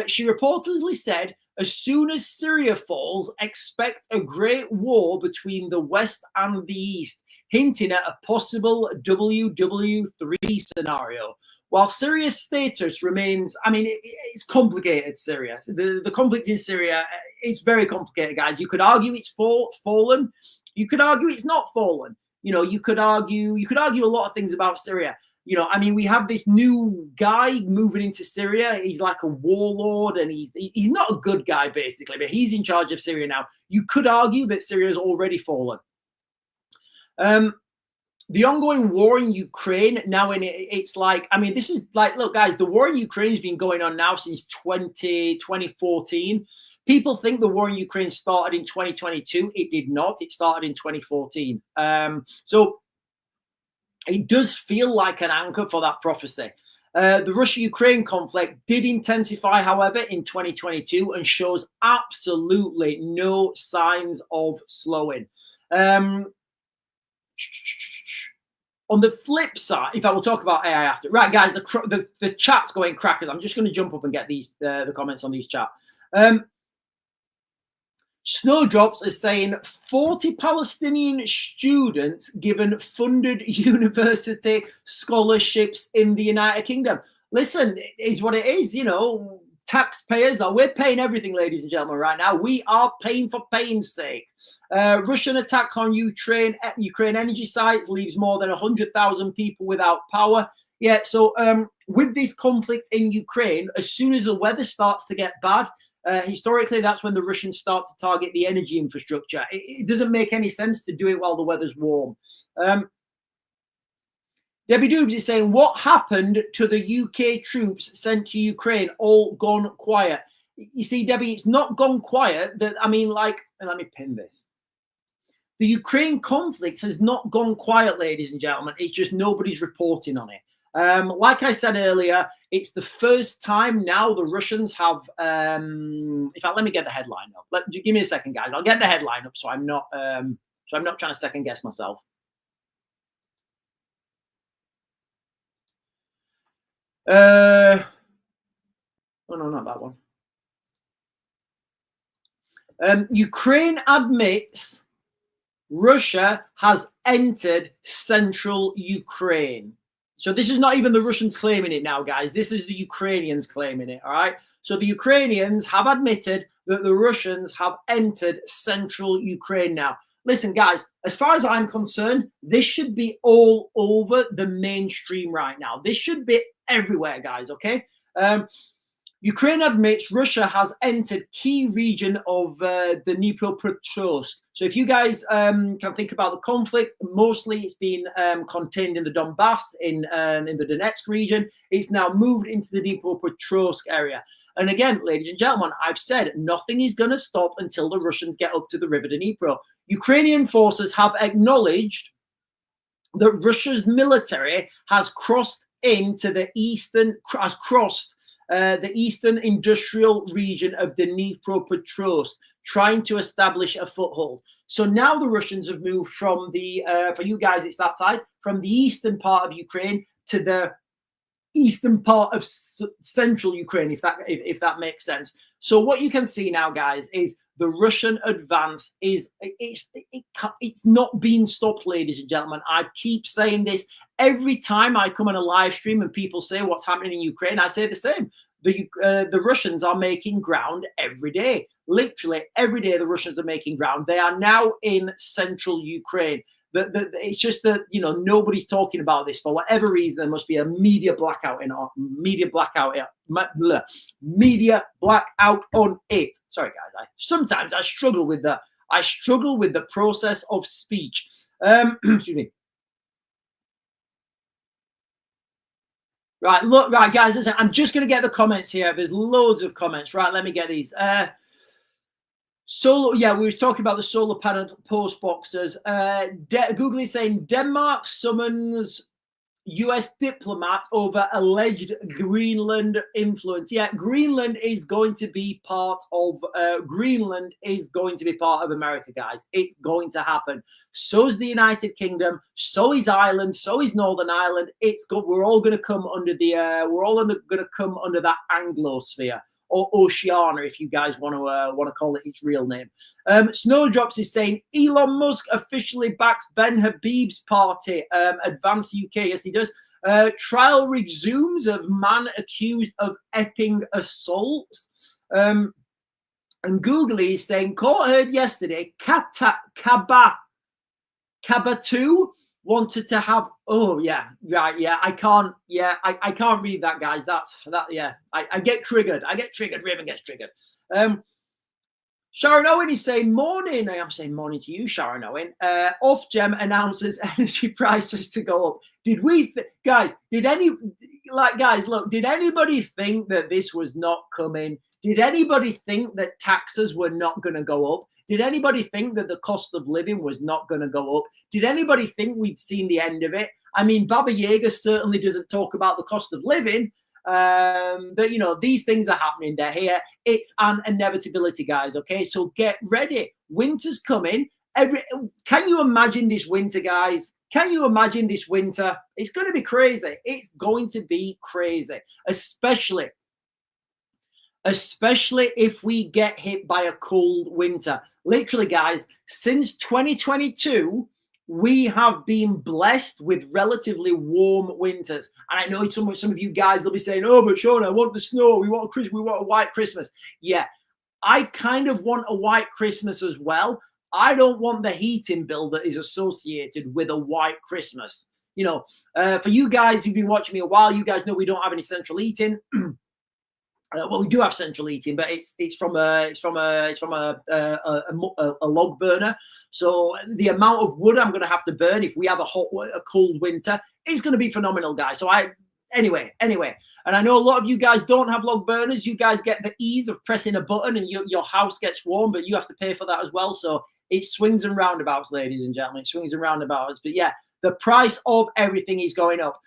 She reportedly said, as soon as Syria falls, expect a great war between the West and the East, hinting at a possible WW3 scenario. While Syria's status remains, I mean, it's complicated, Syria. The conflict in Syria is very complicated, guys. You could argue it's fallen. You could argue it's not fallen. You could argue a lot of things about Syria. I mean, we have this new guy moving into Syria. He's like a warlord, and he's not a good guy, basically, but he's in charge of Syria now. You could argue that Syria has already fallen. The ongoing war in Ukraine now, it's like, I mean, this is like, look, guys, the war in Ukraine has been going on now since 2014. People think the war in Ukraine started in 2022. It did not. It started in 2014. So it does feel like an anchor for that prophecy. The Russia-Ukraine conflict did intensify, however, in 2022 and shows absolutely no signs of slowing. On the flip side, if I will talk about AI after, right, guys, the chat's going crackers. I'm just going to jump up and get these the comments on these chat. Snowdrops is saying 40 Palestinian students given funded university scholarships in the United Kingdom. Listen, it is what it is, taxpayers we're paying everything, ladies and gentlemen, right now. We are paying for paying's sake. Russian attack on Ukraine energy sites leaves more than 100,000 people without power. Yeah, so with this conflict in Ukraine, as soon as the weather starts to get bad, historically, that's when the Russians start to target the energy infrastructure. It doesn't make any sense to do it while the weather's warm. Debbie Doobs is saying, what happened to the UK troops sent to Ukraine? All gone quiet. You see, Debbie, it's not gone quiet. Let me pin this. The Ukraine conflict has not gone quiet, ladies and gentlemen. It's just nobody's reporting on it. Like I said earlier, it's the first time now the Russians have. In fact, let me get the headline up. Give me a second, guys. I'll get the headline up so I'm not trying to second guess myself. Oh no, not that one. Ukraine admits Russia has entered central Ukraine. So this is not even the Russians claiming it now, guys. This is the Ukrainians claiming it, all right? So the Ukrainians have admitted that the Russians have entered central Ukraine now. Listen, guys, as far as I'm concerned, this should be all over the mainstream right now. This should be everywhere, guys, okay? Ukraine admits Russia has entered key region of the Dnipropetrovsk. So if you guys can think about the conflict, mostly it's been contained in the Donbass, in the Donetsk region. It's now moved into the Dnipropetrovsk area. And again, ladies and gentlemen, I've said nothing is going to stop until the Russians get up to the river Dnipro. Ukrainian forces have acknowledged that Russia's military has crossed into the eastern industrial region of the Dnipropetrovsk, trying to establish a foothold. So now the Russians have moved from the, for you guys, it's that side, from the eastern part of Ukraine to the eastern part of central Ukraine, if that makes sense. So what you can see now, guys, is the Russian advance is it's not being stopped, ladies and gentlemen. I keep saying this every time I come on a live stream and people say what's happening in Ukraine. I say the same. The Russians are making ground every day. Literally every day the Russians are making ground. They are now in central Ukraine. It's just that, you know, nobody's talking about this for whatever reason. There must be a media blackout media blackout on it. Sorry, guys. Sometimes I struggle with the process of speech. Excuse me. Right, look, right, guys. Listen, I'm just going to get the comments here. There's loads of comments. Right, let me get these. Solar, yeah, we were talking about the solar panel post boxers. Google is saying Denmark summons US diplomat over alleged Greenland influence. Yeah, Greenland is going to be part of America, guys. It's going to happen. So is the United Kingdom. So is Ireland. So is Northern Ireland. We're all going to come under that Anglosphere. Or Oceania, if you guys want to call it its real name. Snowdrops is saying Elon Musk officially backs Ben Habib's party. Advance UK, yes he does. Trial resumes of man accused of Epping assaults. And Googly is saying court heard yesterday Kabatu wanted to have, oh yeah, right, yeah, I can't read that, guys. I get triggered. Raven gets triggered. Sharon Owen is saying morning. I am saying morning to you, Sharon Owen. Ofgem announces energy prices to go up. Did anybody think that this was not coming? Did anybody think that taxes were not going to go up? Did anybody think that the cost of living was not going to go up? Did anybody think we'd seen the end of it? I mean, Baba Yaga certainly doesn't talk about the cost of living. But, you know, these things are happening. They're here. It's an inevitability, guys. Okay, so get ready. Winter's coming. Can you imagine this winter, guys? Can you imagine this winter? It's going to be crazy. It's going to be crazy, especially if we get hit by a cold winter. Literally, guys, since 2022, we have been blessed with relatively warm winters. And I know some of you guys will be saying, oh, but Sean, I want the snow. We want a white Christmas. Yeah, I kind of want a white Christmas as well. I don't want the heating bill that is associated with a white Christmas. You know, for you guys who've been watching me a while, you guys know we don't have any central heating. Well, we do have central heating, but it's from a log burner. So the amount of wood I'm going to have to burn if we have a cold winter is going to be phenomenal, guys. So anyway, and I know a lot of you guys don't have log burners. You guys get the ease of pressing a button and your house gets warm, but you have to pay for that as well. So it swings and roundabouts, ladies and gentlemen. It swings and roundabouts. But yeah, the price of everything is going up.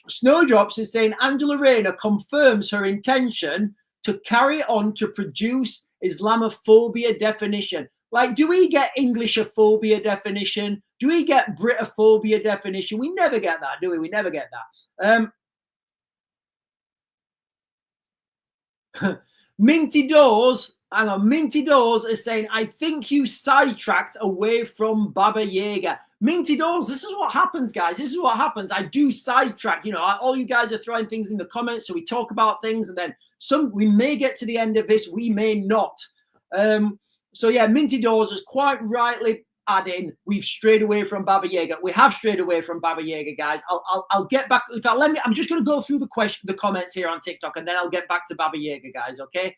Snowdrops is saying Angela Rayner confirms her intention to carry on to produce Islamophobia definition. Like, do we get Englishophobia definition? Do we get Britophobia definition? We never get that, do we? We never get that. Minty Doors is saying, I think you sidetracked away from Baba Yaga. Minty Doors, this is what happens, guys. This is what happens. I do sidetrack. You know, all you guys are throwing things in the comments, so we talk about things, and then we may get to the end of this, we may not. So yeah, Minty Doors has quite rightly adding, we've strayed away from Baba Yaga. We have strayed away from Baba Yaga, guys. I'll get back. If I let me, I'm just going to go through the comments here on TikTok, and then I'll get back to Baba Yaga, guys. Okay.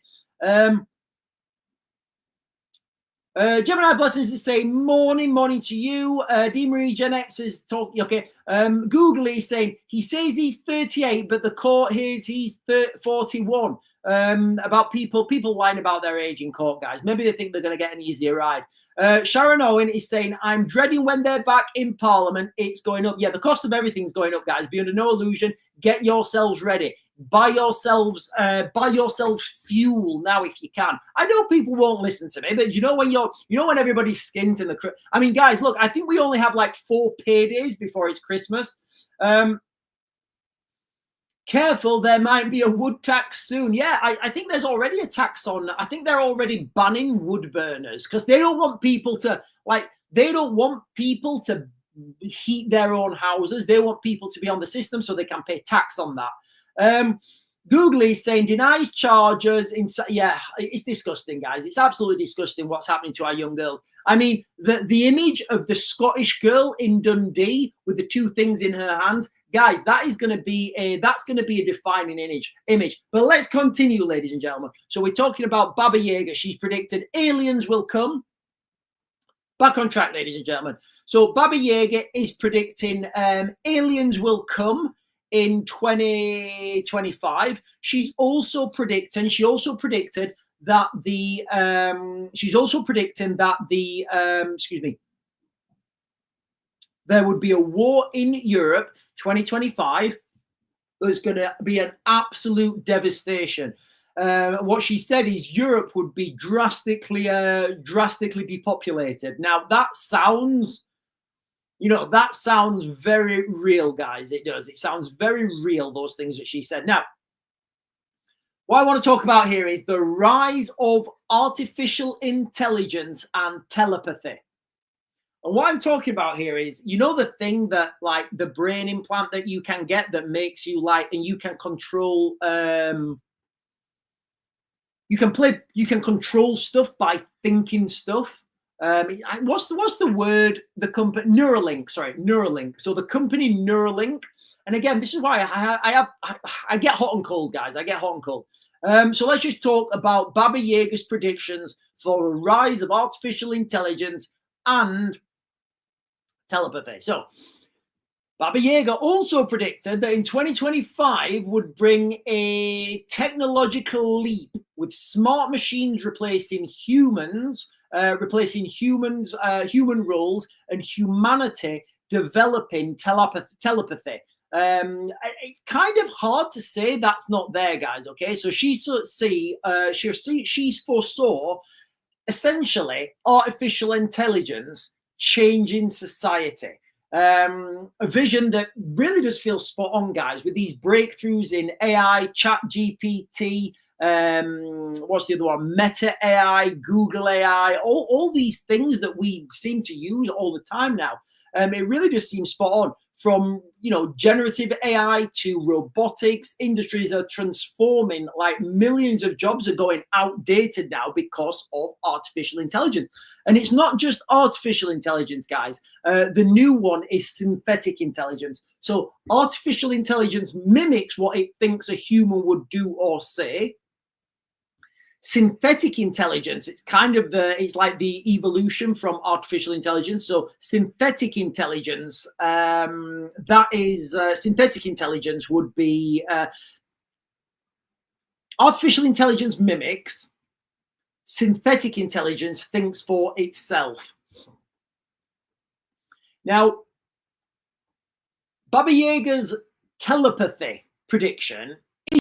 Gemini Blessings is saying morning to you. D Marie Gen X is talking. Okay. Google is saying he says he's 38, but the court hears he's 41. About people lying about their age in court, guys. Maybe they think they're going to get an easier ride. Sharon Owen is saying, I'm dreading when they're back in Parliament. It's going up. Yeah, the cost of everything's going up, guys. Be under no illusion. Get yourselves ready. Buy yourselves fuel now if you can. I know people won't listen to me, but when everybody's skint in the. I mean, guys, look. I think we only have like 4 paydays before it's Christmas. Careful, there might be a wood tax soon. Yeah, I think there's already a tax on. I think they're already banning wood burners because they don't want people to heat their own houses. They want people to be on the system so they can pay tax on that. Google is saying denies charges. Yeah, it's disgusting, guys. It's absolutely disgusting what's happening to our young girls. I mean, the image of the Scottish girl in Dundee with the 2 things in her hands, guys, that's going to be a defining image. But let's continue, ladies and gentlemen. So we're talking about Baba Yaga. She's predicted aliens will come. Back on track, ladies and gentlemen. So Baba Yaga is predicting aliens will come in 2025. She also predicted that there would be a war in Europe 2025. There's going to be an absolute devastation. What she said is Europe would be drastically depopulated. Now that sounds very real, guys. It does. It sounds very real, those things that she said. Now, what I want to talk about here is the rise of artificial intelligence and telepathy. And what I'm talking about here is, the thing that like the brain implant that you can get that makes you and you can control, you can control stuff by thinking stuff. What's the word? The company Neuralink. So the company Neuralink, and again, this is why I get hot and cold, guys. I get hot and cold. So let's just talk about Baba Yaga's predictions for the rise of artificial intelligence and telepathy. So Baba Yaga also predicted that in 2025 would bring a technological leap with smart machines replacing humans, human roles, and humanity developing telepathy. It's kind of hard to say that's not there, guys. Okay, so she foresaw essentially artificial intelligence changing society. A vision that really does feel spot on, guys, with these breakthroughs in AI, Chat GPT, what's the other one? Meta AI, Google AI, all these things that we seem to use all the time now. It really just seems spot on. From generative AI to robotics, industries are transforming. Like millions of jobs are going outdated now because of artificial intelligence. And it's not just artificial intelligence, guys. The new one is synthetic intelligence. So artificial intelligence mimics what it thinks a human would do or say. Synthetic intelligence, it's like the evolution from artificial intelligence. So synthetic intelligence, synthetic intelligence would be artificial intelligence mimics, synthetic intelligence thinks for itself. Now, Baba Yaga's telepathy prediction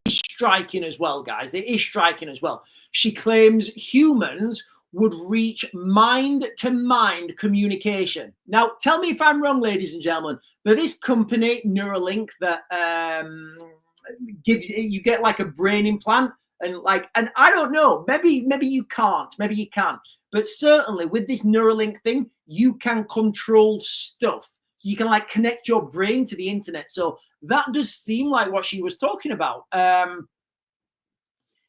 is striking as well, guys. It is striking as well. She claims humans would reach mind-to-mind communication. Now, tell me if I'm wrong, ladies and gentlemen, but this company, Neuralink, that you get like a brain implant, and I don't know, maybe you can't, but certainly with this Neuralink thing, you can control stuff. You can connect your brain to the internet. So that does seem like what she was talking about.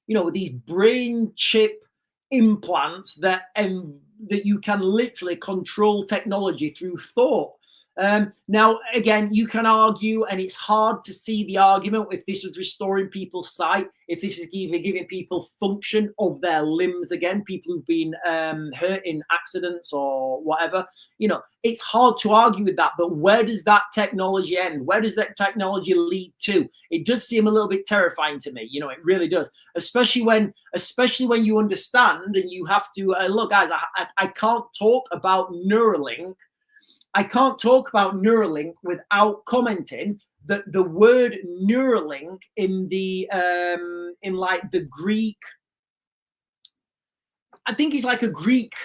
With these brain chip implants that you can literally control technology through thought. Now, again, you can argue, and it's hard to see the argument if this is restoring people's sight, if this is even giving people function of their limbs again, people who've been hurt in accidents or whatever. You know, it's hard to argue with that. But where does that technology end? Where does that technology lead to? It does seem a little bit terrifying to me. You know, it really does, especially when you understand and you have to look, guys. I can't talk about Neuralink. I can't talk about Neuralink without commenting that the word Neuralink in the like the Greek, I think it's like a Greek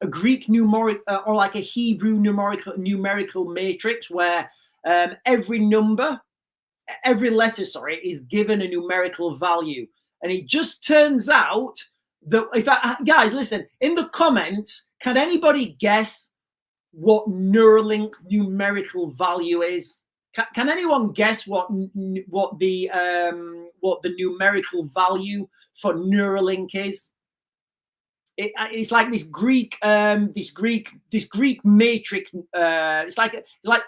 numeric or like a Hebrew numerical matrix where every letter, is given a numerical value, and it just turns out that guys, listen, in the comments, can anybody guess what Neuralink's numerical value is? Can anyone guess what the numerical value for Neuralink is? It's like this Greek matrix. It's like I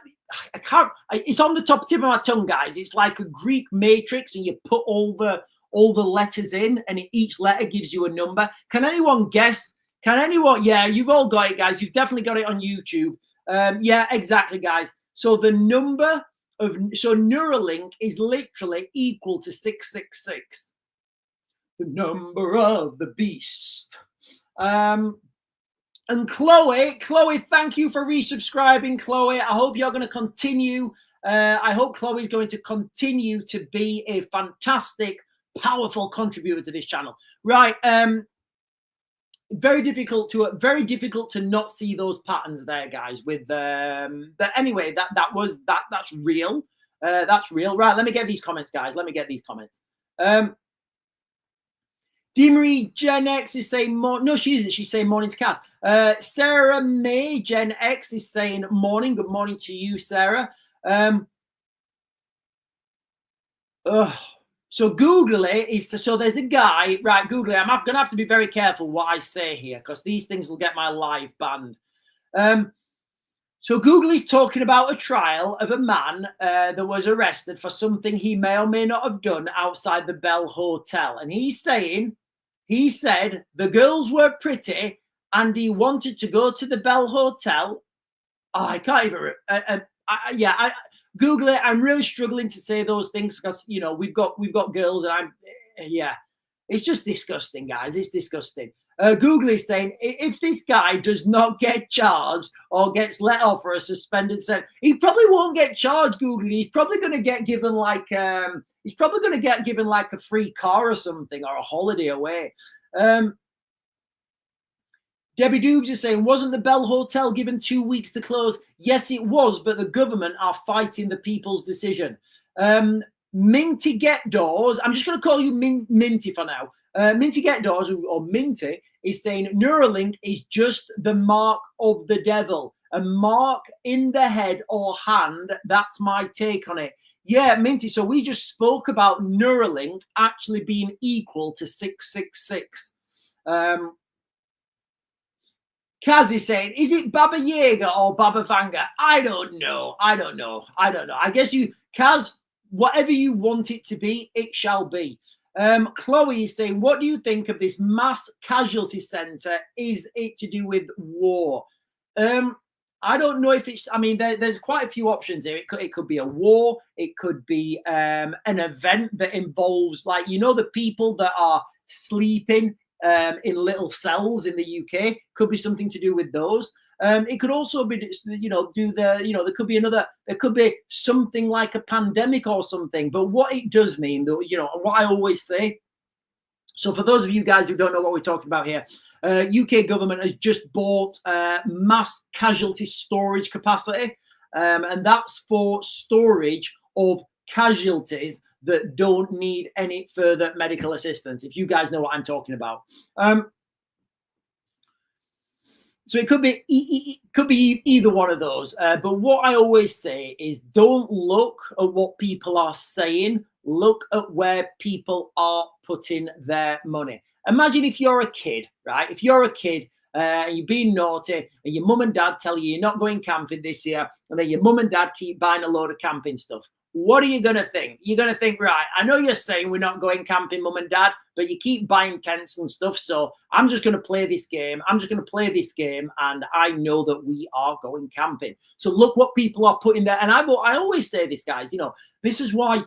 can't. It's on the tip of my tongue, guys. It's like a Greek matrix, and you put all the letters in, and each letter gives you a number. Can anyone guess? Can anyone? Yeah, you've all got it, guys. You've definitely got it on YouTube. Yeah, exactly, guys. So the number of Neuralink is literally equal to 666. The number of the beast. And Chloe, thank you for resubscribing, Chloe. I hope you're going to continue. I hope Chloe's going to continue to be a fantastic, powerful contributor to this channel. Right. Very difficult to not see those patterns there, guys. With but anyway, that's real. That's real. Right, let me get these comments, guys. Let me get these comments. Demery Gen X is saying no, she isn't. She's saying morning to Kaz. Sarah May Gen X is saying morning. Good morning to you, Sarah. So Google it is so there's a guy, right? Google it. I'm gonna have to be very careful what I say here because these things will get my live banned. So Google is talking about a trial of a man that was arrested for something he may or may not have done outside the Bell Hotel, and he said the girls were pretty, and he wanted to go to the Bell Hotel. Oh, I can't even. Google it. I'm really struggling to say those things because we've got girls, and it's just disgusting, guys. It's disgusting. Google is saying if this guy does not get charged or gets let off for a suspended sentence, he probably won't get charged. Google, he's probably going to get given like a free car or something, or a holiday away. Debbie Doobs is saying, wasn't the Bell Hotel given 2 weeks to close? Yes, it was, but the government are fighting the people's decision. Minty Get Doors, I'm just going to call you Minty for now. Minty Get Doors, or Minty, is saying Neuralink is just the mark of the devil. A mark in the head or hand. That's my take on it. Yeah, Minty, so we just spoke about Neuralink actually being equal to 666. Kaz is saying, is it Baba Yaga or Baba Vanga? I don't know. I guess Kaz, whatever you want it to be, it shall be. Chloe is saying, what do you think of this mass casualty center? Is it to do with war? I don't know if it's, there's quite a few options here. It could be a war. It could be an event that involves, the people that are sleeping in little cells in the UK. Could be something to do with those. It could also be, there could be something like a pandemic or something. But what it does mean, though, what I always say. So for those of you guys who don't know what we're talking about here, UK government has just bought mass casualty storage capacity, and that's for storage of casualties that don't need any further medical assistance, if you guys know what I'm talking about. So it could be either one of those. But what I always say is don't look at what people are saying. Look at where people are putting their money. Imagine if you're a kid, right? If you're a kid and you're being naughty, and your mum and dad tell you you're not going camping this year, and then your mum and dad keep buying a load of camping stuff. What are you going to think? You're going to think, right, I know you're saying we're not going camping, mum and dad, but you keep buying tents and stuff. So I'm just going to play this game. I'm just going to play this game. And I know that we are going camping. So look what people are putting there. And I always say this, guys, you know, this is why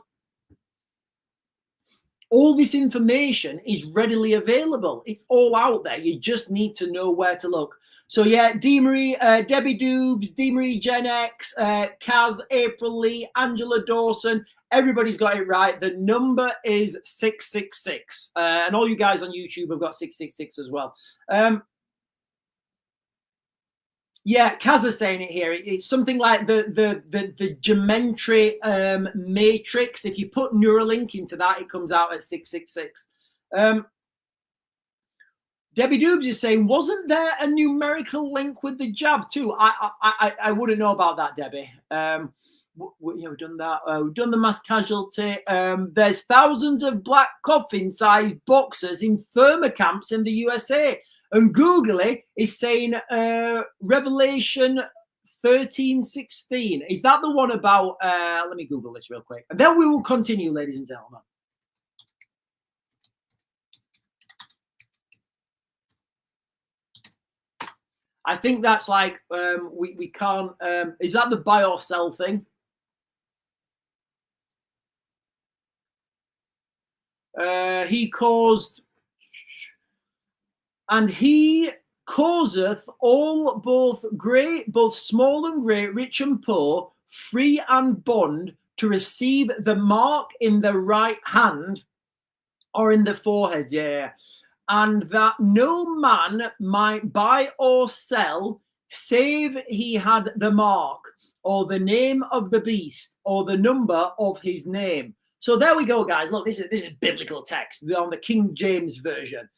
all this information is readily available. It's all out there. You just need to know where to look. So yeah, Demery, Debbie Doobs, Demery Gen X, Kaz, April Lee, Angela Dawson. Everybody's got it right. The number is 666. And all you guys on YouTube have got 666 as well. Yeah, Kaz is saying it here. It's something like the geometry matrix. If you put Neuralink into that, it comes out at 666. Debbie Doobs is saying, wasn't there a numerical link with the jab too? I wouldn't know about that, Debbie. Yeah, we've done that. We've done the mass casualty. There's thousands of black coffin-sized boxers in thermo camps in the USA. And Googly is saying Revelation 13:16. Is that the one about, let me Google this real quick. And then we will continue, ladies and gentlemen. I think that's like, we can't, is that the buy or sell thing? He caused... And he causeth all both great, both small and great, rich and poor, free and bond, to receive the mark in the right hand or in the forehead, yeah. And that no man might buy or sell, save he had the mark, or the name of the beast, or the number of his name. So there we go, guys. Look, this is biblical text on the King James Version.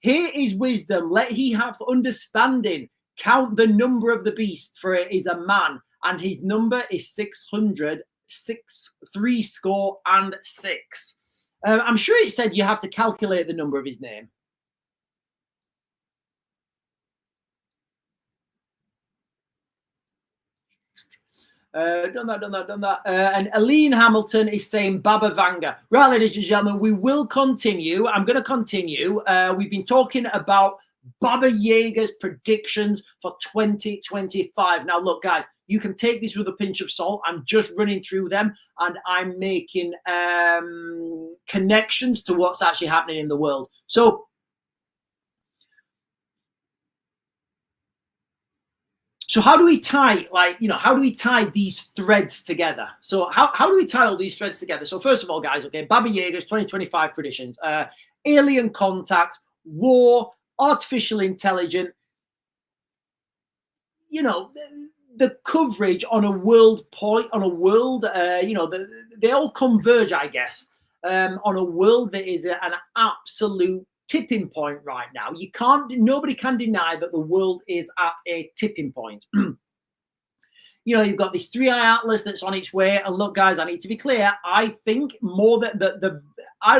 Here is wisdom, let he have understanding. Count the number of the beast, for it is a man, and his number is 606. I'm sure it said you have to calculate the number of his name. Done that. And Aline Hamilton is saying Baba Vanga. Right, ladies and gentlemen, we will continue. I'm going to continue. We've been talking about Baba Yaga's predictions for 2025. Now, look, guys, you can take this with a pinch of salt. I'm just running through them, and I'm making connections to what's actually happening in the world. So how do we tie, how do we tie these threads together? So how do we tie all these threads together? So first of all, guys, okay, Baba Yaga's 2025 predictions, alien contact, war, artificial intelligence, the coverage on a world point, on a world, they all converge, I guess, on a world that is an absolute tipping point right now. Nobody can deny that the world is at a tipping point. You've got this 3i Atlas that's on its way. And look, guys, I need to be clear. I think more that I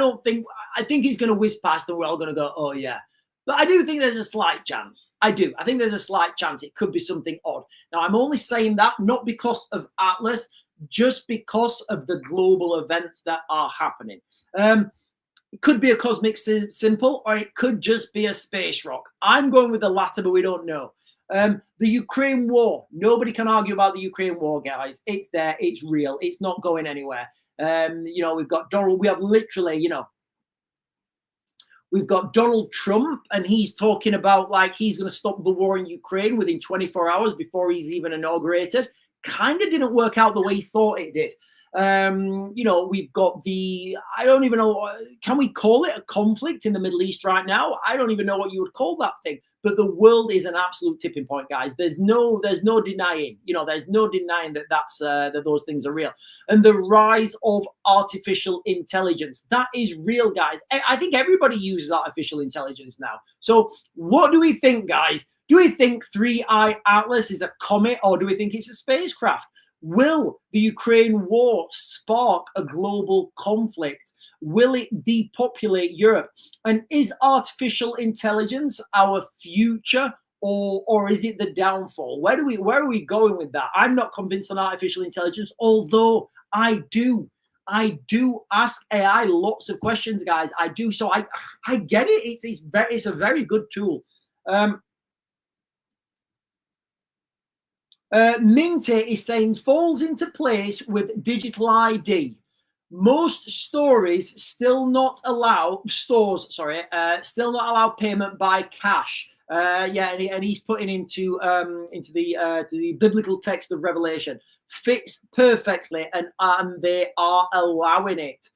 think it's going to whiz past and we're all going to go, oh yeah. But I do think there's a slight chance. I think there's a slight chance it could be something odd. Now, I'm only saying that not because of Atlas, just because of the global events that are happening. It could be a cosmic simple, or it could just be a space rock. I'm going with the latter, but we don't know. The Ukraine war. Nobody can argue about the Ukraine war, guys. It's there. It's real. It's not going anywhere. We've got Donald. We have literally, we've got Donald Trump, and he's talking about like he's going to stop the war in Ukraine within 24 hours before he's even inaugurated. Kind of didn't work out the way he thought it did. We've got I don't even know, can we call it a conflict in the Middle East right now? I don't even know what you would call that thing, but the world is an absolute tipping point, guys. There's no denying, there's no denying that those things are real. And the rise of artificial intelligence, that is real, guys. I think everybody uses artificial intelligence now. So what do we think, guys? Do we think 3i Atlas is a comet, or do we think it's a spacecraft? Will the Ukraine war spark a global conflict? Will it depopulate Europe? And is artificial intelligence our future, or is it the downfall? Where are we going with that? I'm not convinced on artificial intelligence, although I do ask AI lots of questions, guys. I do. So I get it. It's a very good tool. Minty is saying falls into place with digital ID. Most stores still not allow payment by cash. And he's putting into the biblical text of Revelation. Fits perfectly, and they are allowing it.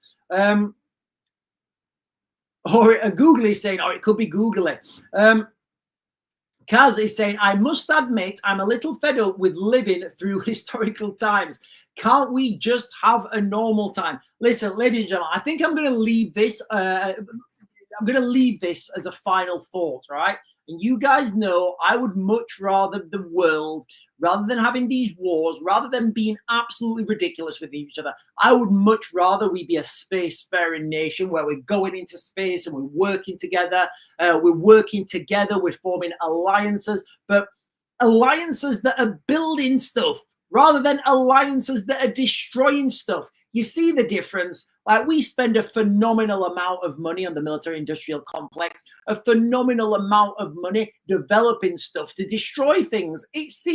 Or Google is saying, or it could be Googly. Kaz is saying, I must admit, I'm a little fed up with living through historical times. Can't we just have a normal time? Listen, ladies and gentlemen, I think I'm going to leave this. I'm going to leave this as a final thought, right? And you guys know I would much rather the world, rather than having these wars, rather than being absolutely ridiculous with each other, I would much rather we be a spacefaring nation where we're going into space and we're working together. We're forming alliances, but alliances that are building stuff rather than alliances that are destroying stuff. You see the difference? Like, we spend a phenomenal amount of money on the military-industrial complex, a phenomenal amount of money developing stuff to destroy things. It's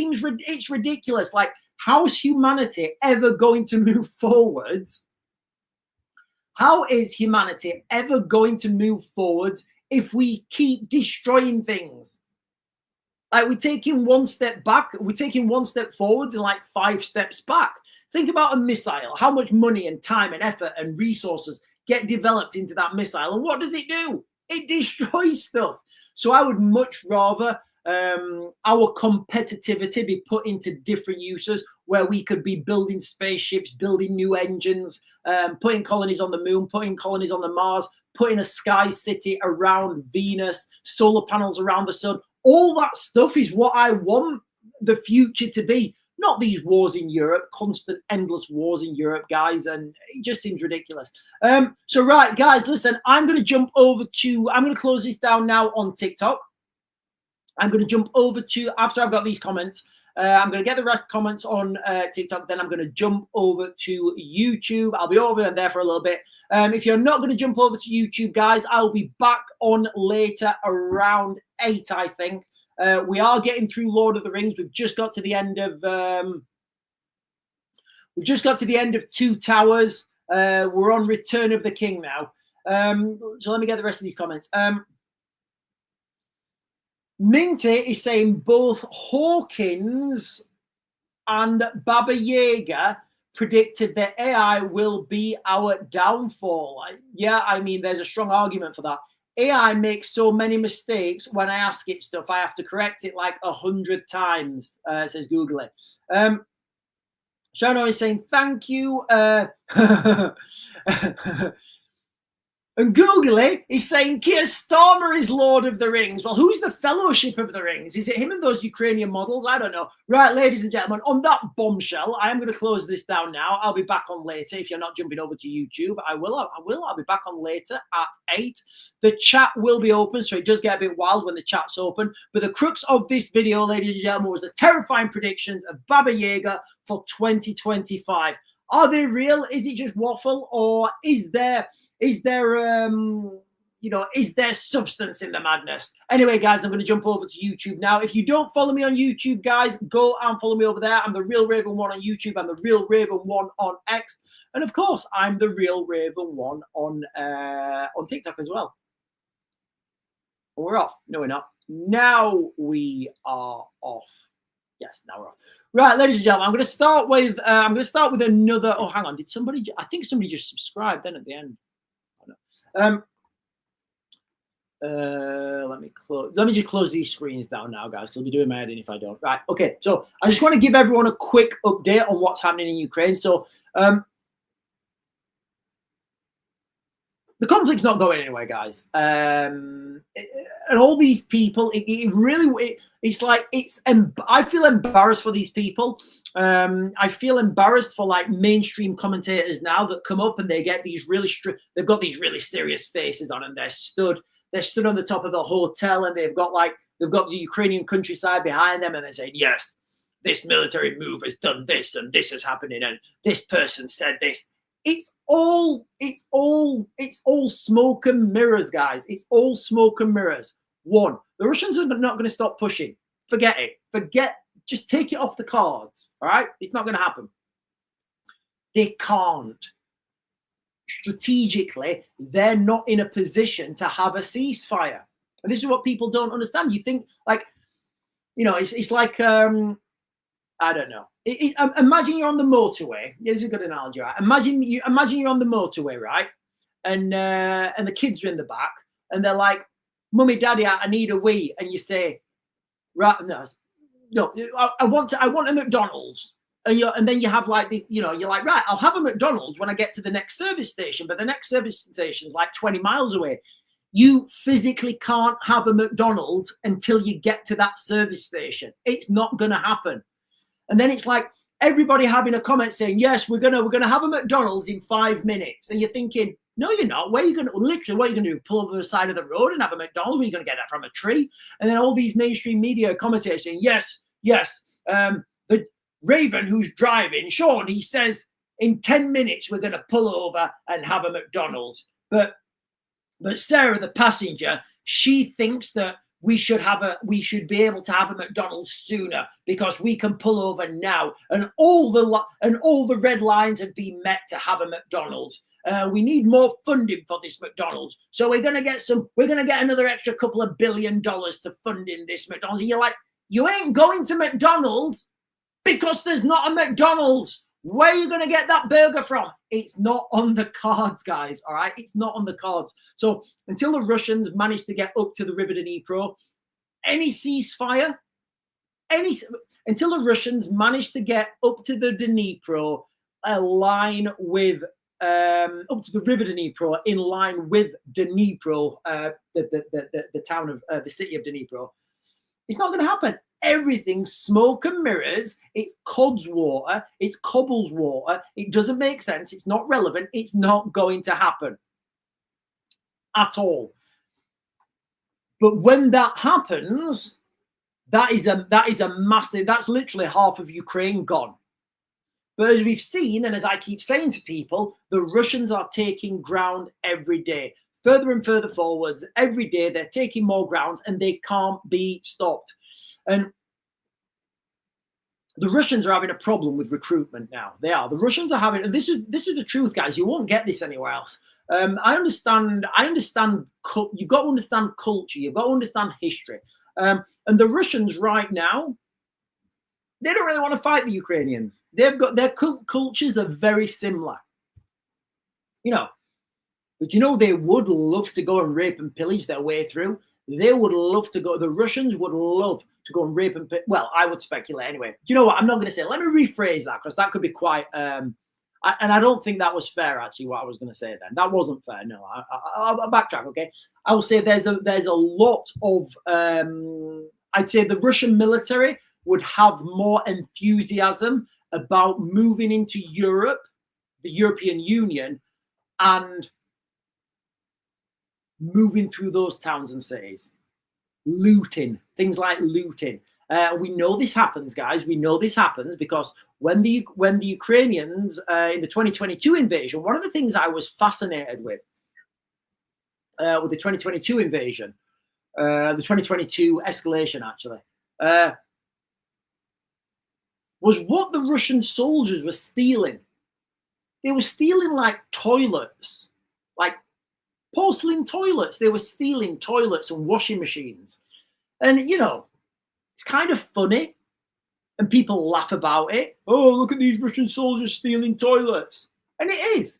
ridiculous. Like, how's humanity ever going to move forwards? How is humanity ever going to move forwards if we keep destroying things? Like, we're taking one step back, we're taking one step forwards and like 5 steps back. Think about a missile, how much money and time and effort and resources get developed into that missile. And what does it do? It destroys stuff. So I would much rather our competitivity be put into different uses where we could be building spaceships, building new engines, putting colonies on the moon, putting colonies on the Mars, putting a sky city around Venus, solar panels around the sun. All that stuff is what I want the future to be. Not these wars in Europe, constant, endless wars in Europe, guys. And it just seems ridiculous. So, right, guys, listen, I'm going to close this down now on TikTok. I'm going to jump over to, after I've got these comments, I'm going to get the rest of the comments on TikTok. Then I'm going to jump over to YouTube. I'll be over there for a little bit. If you're not going to jump over to YouTube, guys, I'll be back on later around 8, I think. We are getting through Lord of the Rings. We've just got to the end of Two Towers. We're on Return of the King now. So let me get the rest of these comments. Minty is saying both Hawkins and Baba Yaga predicted that AI will be our downfall. Yeah, I mean, there's a strong argument for that. AI makes so many mistakes. When I ask it stuff, I have to correct it like 100 times, says Google. Shano is saying, thank you. And Googly is saying Keir Starmer is Lord of the Rings. Well, who's the Fellowship of the Rings? Is it him and those Ukrainian models? I don't know. Right, ladies and gentlemen, on that bombshell, I am going to close this down now. I'll be back on later. If you're not jumping over to YouTube, I will. I'll be back on later at 8. The chat will be open, so it does get a bit wild when the chat's open. But the crux of this video, ladies and gentlemen, was the terrifying predictions of Baba Yaga for 2025. Are they real? Is it just waffle, or is there substance in the madness? Anyway, guys, I'm going to jump over to YouTube now. If you don't follow me on YouTube, guys, go and follow me over there. I'm the Real Raven 1 on YouTube. I'm the Real Raven 1 on X, and of course, I'm the Real Raven 1 on TikTok as well. We're off. No, we're not. Now we are off. Yes, now we're off. Right, ladies and gentlemen, I'm going to start with another. Oh, hang on. Did somebody? I think somebody just subscribed then at the end. Let me just close these screens down now, guys. I'll be doing my editing if I don't. Right. Okay. So I just want to give everyone a quick update on what's happening in Ukraine. So the conflict's not going anywhere, guys. And all these people, it's like I feel embarrassed for these people. I feel embarrassed for like mainstream commentators now that come up and they get these they've got these really serious faces on, and they're stood on the top of the hotel, and they've got the Ukrainian countryside behind them, and they're saying, yes, this military move has done this, and this is happening, and this person said this. It's all smoke and mirrors, guys. It's all smoke and mirrors. One, the Russians are not going to stop pushing. Forget it. Just take it off the cards. All right? It's not going to happen. They can't. Strategically, they're not in a position to have a ceasefire. And this is what people don't understand. You think it's like, I don't know. Imagine you're on the motorway. Here's a good analogy, right? Imagine you're on the motorway, right? And the kids are in the back, and they're like, "Mummy, Daddy, I need a wee," and you say, "Right, no, I want a McDonald's." And then you have like this, you're like, right, I'll have a McDonald's when I get to the next service station, but the next service station is like 20 miles away. You physically can't have a McDonald's until you get to that service station. It's not going to happen. And then it's like everybody having a comment saying, yes, we're gonna have a McDonald's in 5 minutes. And you're thinking, no, you're not. What are you gonna do? Pull over the side of the road and have a McDonald's? Where are you gonna get that from, a tree? And then all these mainstream media commentators saying, yes. The Raven who's driving, Sean, he says in 10 minutes we're gonna pull over and have a McDonald's. But Sarah, the passenger, she thinks that we should be able to have a McDonald's sooner because we can pull over now, and all the red lines have been met to have a McDonald's. We need more funding for this McDonald's, so we're gonna get another extra couple of $1 billion to fund in this McDonald's. And you're like, you ain't going to McDonald's because there's not a McDonald's. Where are you going to get that burger from? It's not on the cards, guys, all right? It's not on the cards. So until the Russians manage to get up to the River Dnipro, any ceasefire, until the Russians manage to get up to the Dnipro, up to the River Dnipro, in line with Dnipro, the town of the city of Dnipro, it's not going to happen. Everything's smoke and mirrors. It's Cod's water. It's Cobble's water. It doesn't make sense. It's not relevant. It's not going to happen at all. But when that happens, that is a massive. That's literally half of Ukraine gone. But as we've seen, and as I keep saying to people, the Russians are taking ground every day, further and further forwards. Every day they're taking more grounds, and they can't be stopped. And the Russians are having a problem with recruitment now. They are. The Russians are having, and this is the truth, guys. You won't get this anywhere else. I understand. You've got to understand culture. You've got to understand history. And the Russians right now, they don't really want to fight the Ukrainians. They've got their cultures are very similar. But they would love to go and rape and pillage their way through. They would love to go. The Russians would love to go and rape and well, I would speculate anyway. Do you know what? I'm not going to say. Let me rephrase that, because that could be quite. And I don't think that was fair. Actually, what I was going to say then, that wasn't fair. No, I'll backtrack. Okay, I will say there's a lot of. I'd say the Russian military would have more enthusiasm about moving into Europe, the European Union, and moving through those towns and cities, looting, things like looting. We know this happens, guys. We know this happens because when the Ukrainians in the 2022 invasion, one of the things I was fascinated with the 2022 invasion, the 2022 escalation, actually, was what the Russian soldiers were stealing. They were stealing like toilets, like porcelain toilets. They were stealing toilets and washing machines. And, it's kind of funny. And people laugh about it. Oh, look at these Russian soldiers stealing toilets. And it is.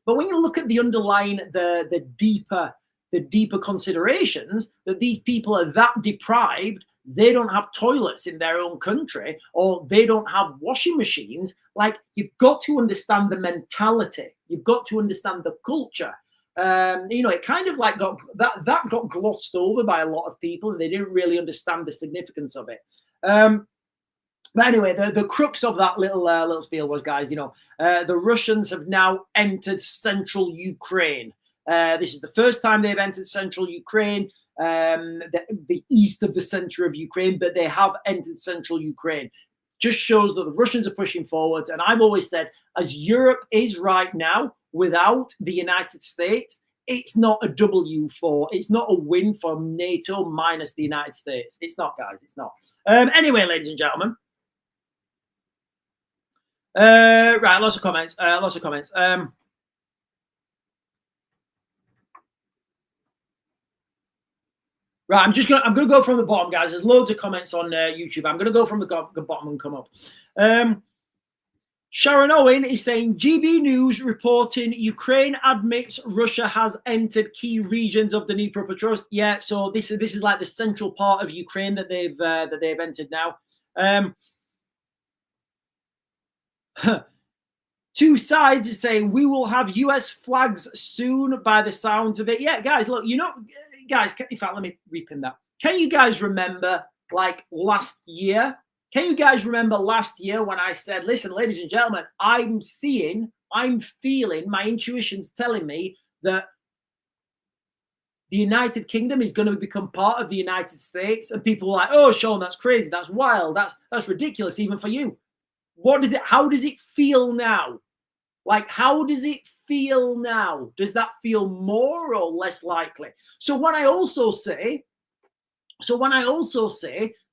But when you look at the underlying, the deeper considerations, that these people are that deprived, they don't have toilets in their own country, or they don't have washing machines. Like, you've got to understand the mentality. You've got to understand the culture. it kind of like got glossed over by a lot of people, and they didn't really understand the significance of it. But anyway, the crux of that little spiel was, guys, the Russians have now entered central Ukraine. This is the first time they've entered central Ukraine, the east of the center of Ukraine, but they have entered central Ukraine. Just shows that the Russians are pushing forwards. And I've always said, as Europe is right now, without the United States, it's not a it's not a win for NATO minus the United States. It's not, guys. It's not. Anyway, ladies and gentlemen. Right, lots of comments. Right, I'm gonna go from the bottom, guys. There's loads of comments on YouTube. I'm gonna go from the bottom and come up. Sharon Owen is saying GB News reporting Ukraine admits Russia has entered key regions of the Dnipropetrovsk. Yeah, so this is like the central part of Ukraine that they've entered now. Two sides are saying we will have US flags soon by the sounds of it. Yeah, guys, look, guys, in fact, let me repin that. Can you guys remember like last year? Can you guys remember last year when I said, listen, ladies and gentlemen, I'm feeling, my intuition's telling me that the United Kingdom is going to become part of the United States. And people were like, oh, Sean, that's crazy. That's wild. That's ridiculous, even for you. How does it feel now? Like, how does it feel now? Does that feel more or less likely? So when I also say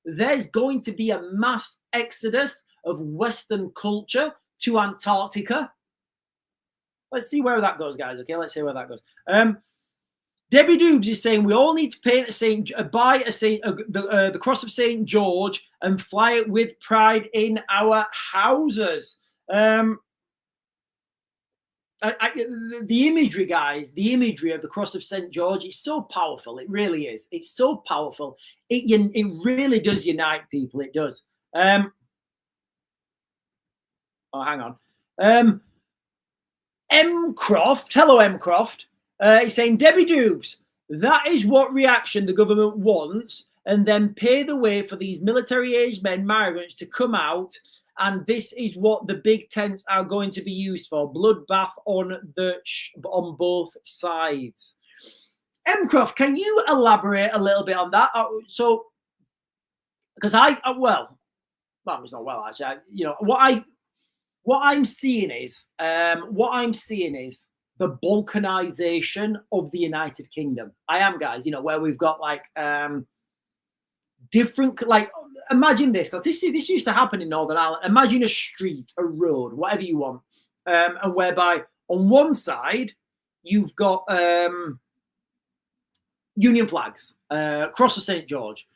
there's going to be a mass exodus of Western culture to Antarctica. Let's see where that goes, guys. Okay, let's see where that goes. Debbie Doobs is saying we all need to paint the cross of St. George and fly it with pride in our houses. The imagery, guys, the imagery of the cross of St. George is so powerful. It really is. It's so powerful. It really does unite people. It does. Oh, hang on. M. Croft. Hello, M. Croft. He's saying, Debbie Doobs, that is what reaction the government wants, and then pay the way for these military-aged men, migrants, to come out. And this is what the big tents are going to be used for. Bloodbath on both sides. M. Croft, can you elaborate a little bit on that? So, because well, it's not well, actually. What I'm seeing is the balkanization of the United Kingdom. I am, guys, where we've got like different, like, imagine this, because this used to happen in Northern Ireland. Imagine a street, a road, whatever you want, and whereby on one side you've got Union flags, cross of St. George.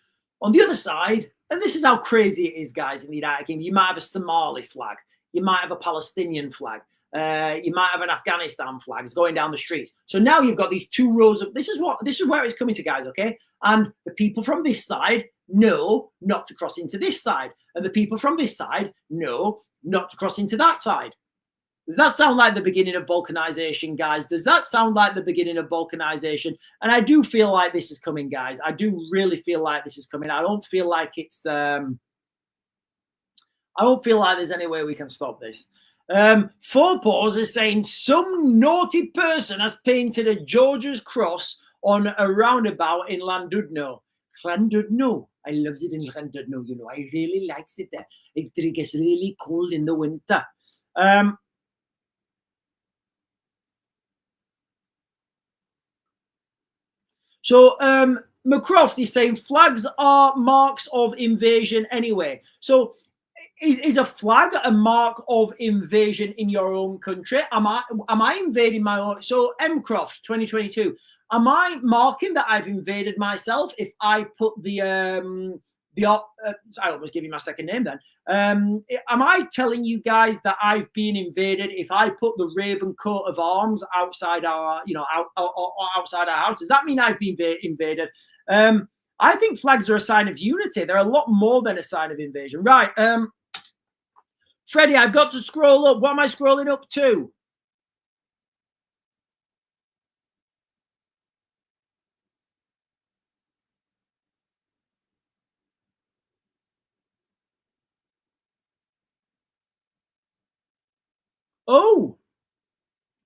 On the other side, and this is how crazy it is, guys, in the United Kingdom, you might have a Somali flag, you might have a Palestinian flag, you might have an Afghanistan flag. It's going down the street. So now you've got these two rows of, this is where it's coming to, guys, okay? And the people from this side know not to cross into this side. And the people from this side know not to cross into that side. Does that sound like the beginning of balkanization, guys? Does that sound like the beginning of balkanization? And I do feel like this is coming, guys. I do really feel like this is coming. I don't feel like it's, I don't feel like there's any way we can stop this. Four Paws is saying some naughty person has painted a George's cross on a roundabout in Llandudno. Llandudno. I love it in Llandudno, I really like it there. It gets really cold in the winter. So McCroft is saying flags are marks of invasion anyway. So is a flag a mark of invasion in your own country? Am I invading my own? So M. Croft 2022. Am I marking that I've invaded myself if I put I almost give you my second name then. Am I telling you guys that I've been invaded if I put the Raven coat of arms outside our, outside our house? Does that mean I've been invaded? I think flags are a sign of unity. They're a lot more than a sign of invasion. Right. Freddie, I've got to scroll up. What am I scrolling up to? Oh,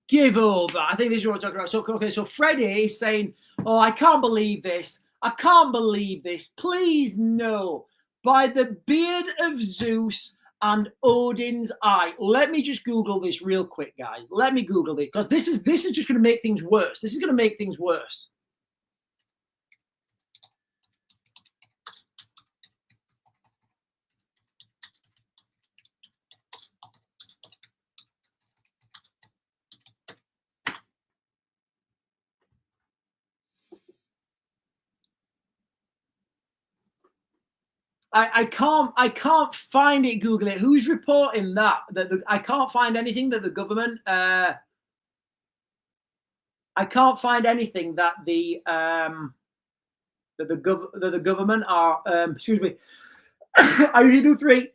give over. I think this is what we're talking about. So, okay, so Freddie is saying, oh, I can't believe this. I can't believe this. Please, no. By the beard of Zeus and Odin's eye. Let me just Google this real quick, guys. Let me Google this, because this is just going to make things worse. This is going to make things worse. I can't find it. Google it. Who's reporting that? I can't find anything that the government. I can't find anything that the government are. Excuse me. I usually do 3.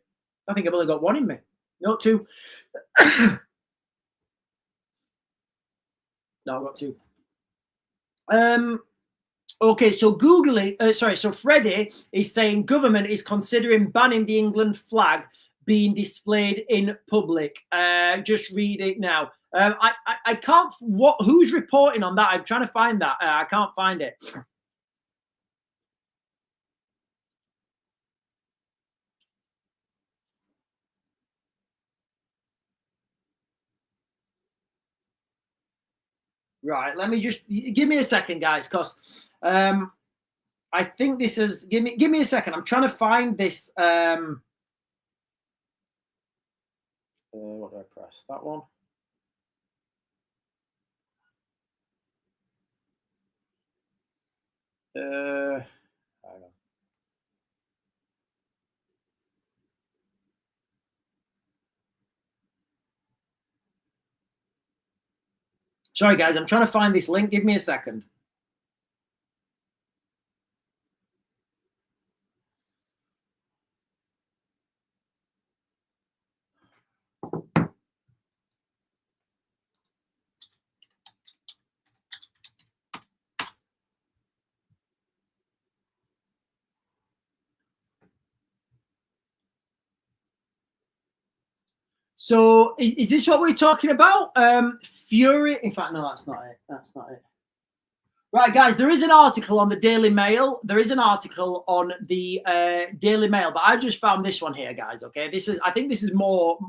I think I've only got 1 in me. No, 2. No, I've got 2. Okay, so so Freddie is saying government is considering banning the England flag being displayed in public. Just read it now. I can't. Who's reporting on that? I'm trying to find that. I can't find it. Right, let me just give me a second, guys, because I think this is give me a second. I'm trying to find this. What do I press? That one. Hang on. Sorry, guys, I'm trying to find this link. Give me a second. So is this what we're talking about? Fury. In fact, no, that's not it. That's not it. Right, guys, there is an article on the Daily Mail. There is an article on the Daily Mail, but I just found this one here, guys. Okay, I think this is more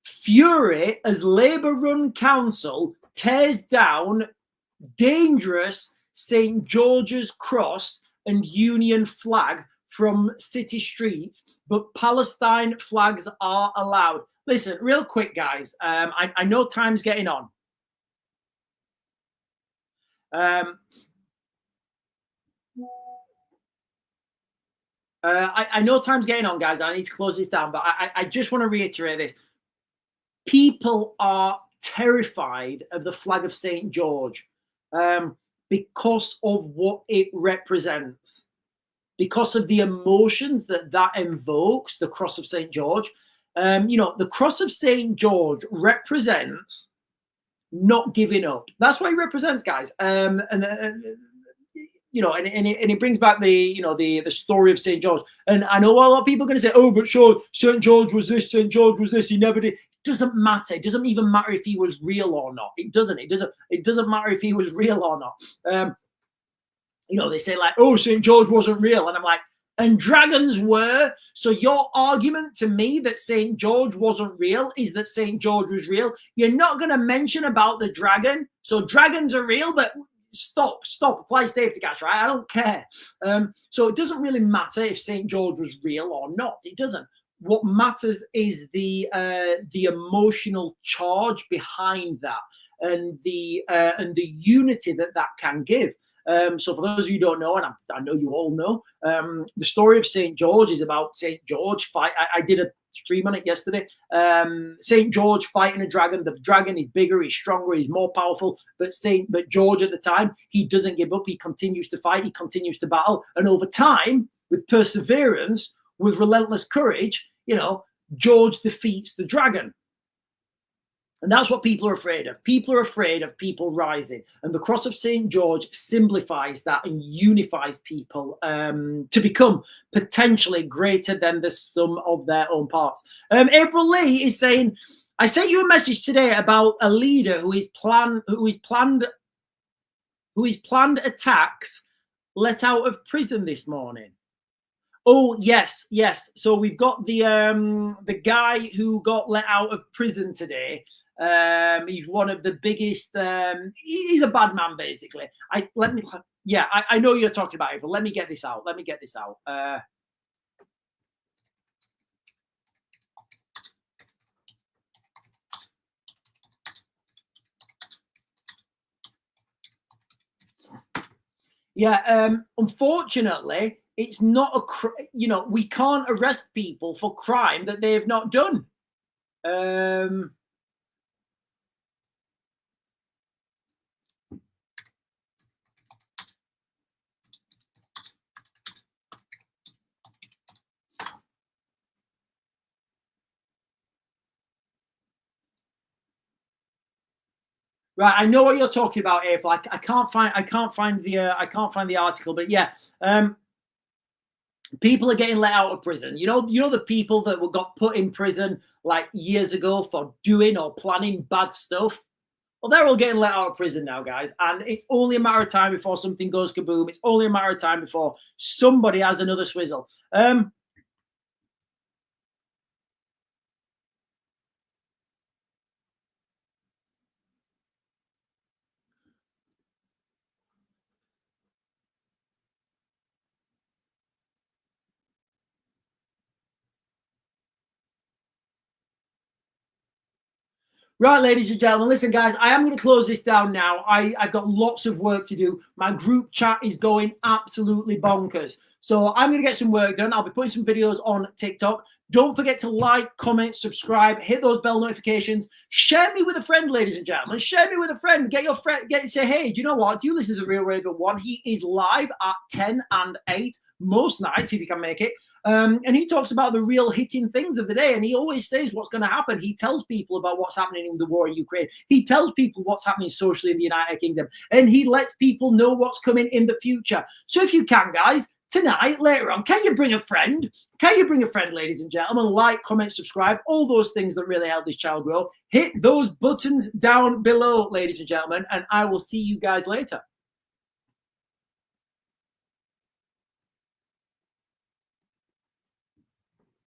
Fury as Labour-run council tears down dangerous St. George's Cross and Union flag from city streets, but Palestine flags are allowed. Listen, real quick, guys. I know time's getting on. I know time's getting on, guys. I need to close this down, but I just want to reiterate this. People are terrified of the flag of St. George because of what it represents, because of the emotions that invokes, the cross of St. George. The cross of St. George represents not giving up. That's what it represents, guys. And it brings back the story of St. George. And I know a lot of people are going to say, oh, but sure, St. George was this, St. George was this, he never did. It doesn't matter. It doesn't even matter if he was real or not. It doesn't matter if he was real or not. They say like, oh, St. George wasn't real. And I'm like, and dragons were. So your argument to me that St. George wasn't real is that St. George was real. You're not going to mention about the dragon. So dragons are real, but stop, apply safety catch, right? I don't care. So it doesn't really matter if St. George was real or not. It doesn't. What matters is the emotional charge behind that and the unity that can give. So for those of you who don't know, and I know you all know, the story of St. George is about St. George fight. I did a stream on it yesterday. St. George fighting a dragon. The dragon is bigger, he's stronger, he's more powerful. But George at the time, he doesn't give up. He continues to fight. He continues to battle. And over time, with perseverance, with relentless courage, George defeats the dragon. And that's what people are afraid of. People are afraid of people rising. And the cross of St. George simplifies that and unifies people to become potentially greater than the sum of their own parts. April Lee is saying, I sent you a message today about a leader who is planned attacks let out of prison this morning. Oh yes. So we've got the guy who got let out of prison today. He's one of the biggest. He's a bad man, basically. I know you're talking about it, but let me get this out. Unfortunately, it's not we can't arrest people for crime that they have not done. Right, I know what you're talking about, April. I can't find the article, but yeah, people are getting let out of prison. You know the people that got put in prison like years ago for doing or planning bad stuff. Well, they're all getting let out of prison now, guys, and it's only a matter of time before something goes kaboom. It's only a matter of time before somebody has another swizzle. Right, ladies and gentlemen, listen, guys, I am going to close this down now. I've got lots of work to do. My group chat is going absolutely bonkers. So I'm going to get some work done. I'll be putting some videos on TikTok. Don't forget to like, comment, subscribe, hit those bell notifications. Share me with a friend, ladies and gentlemen. Share me with a friend. Get your friend, say, hey, do you know what? Do you listen to The Real Raven 1? He is live at 10 and 8 most nights, if you can make it. And he talks about the real hitting things of the day. And he always says what's going to happen. He tells people about what's happening in the war in Ukraine. He tells people what's happening socially in the United Kingdom. And he lets people know what's coming in the future. So if you can, guys, tonight, later on, can you bring a friend? Can you bring a friend, ladies and gentlemen? Like, comment, subscribe, all those things that really help this channel grow. Hit those buttons down below, ladies and gentlemen, and I will see you guys later.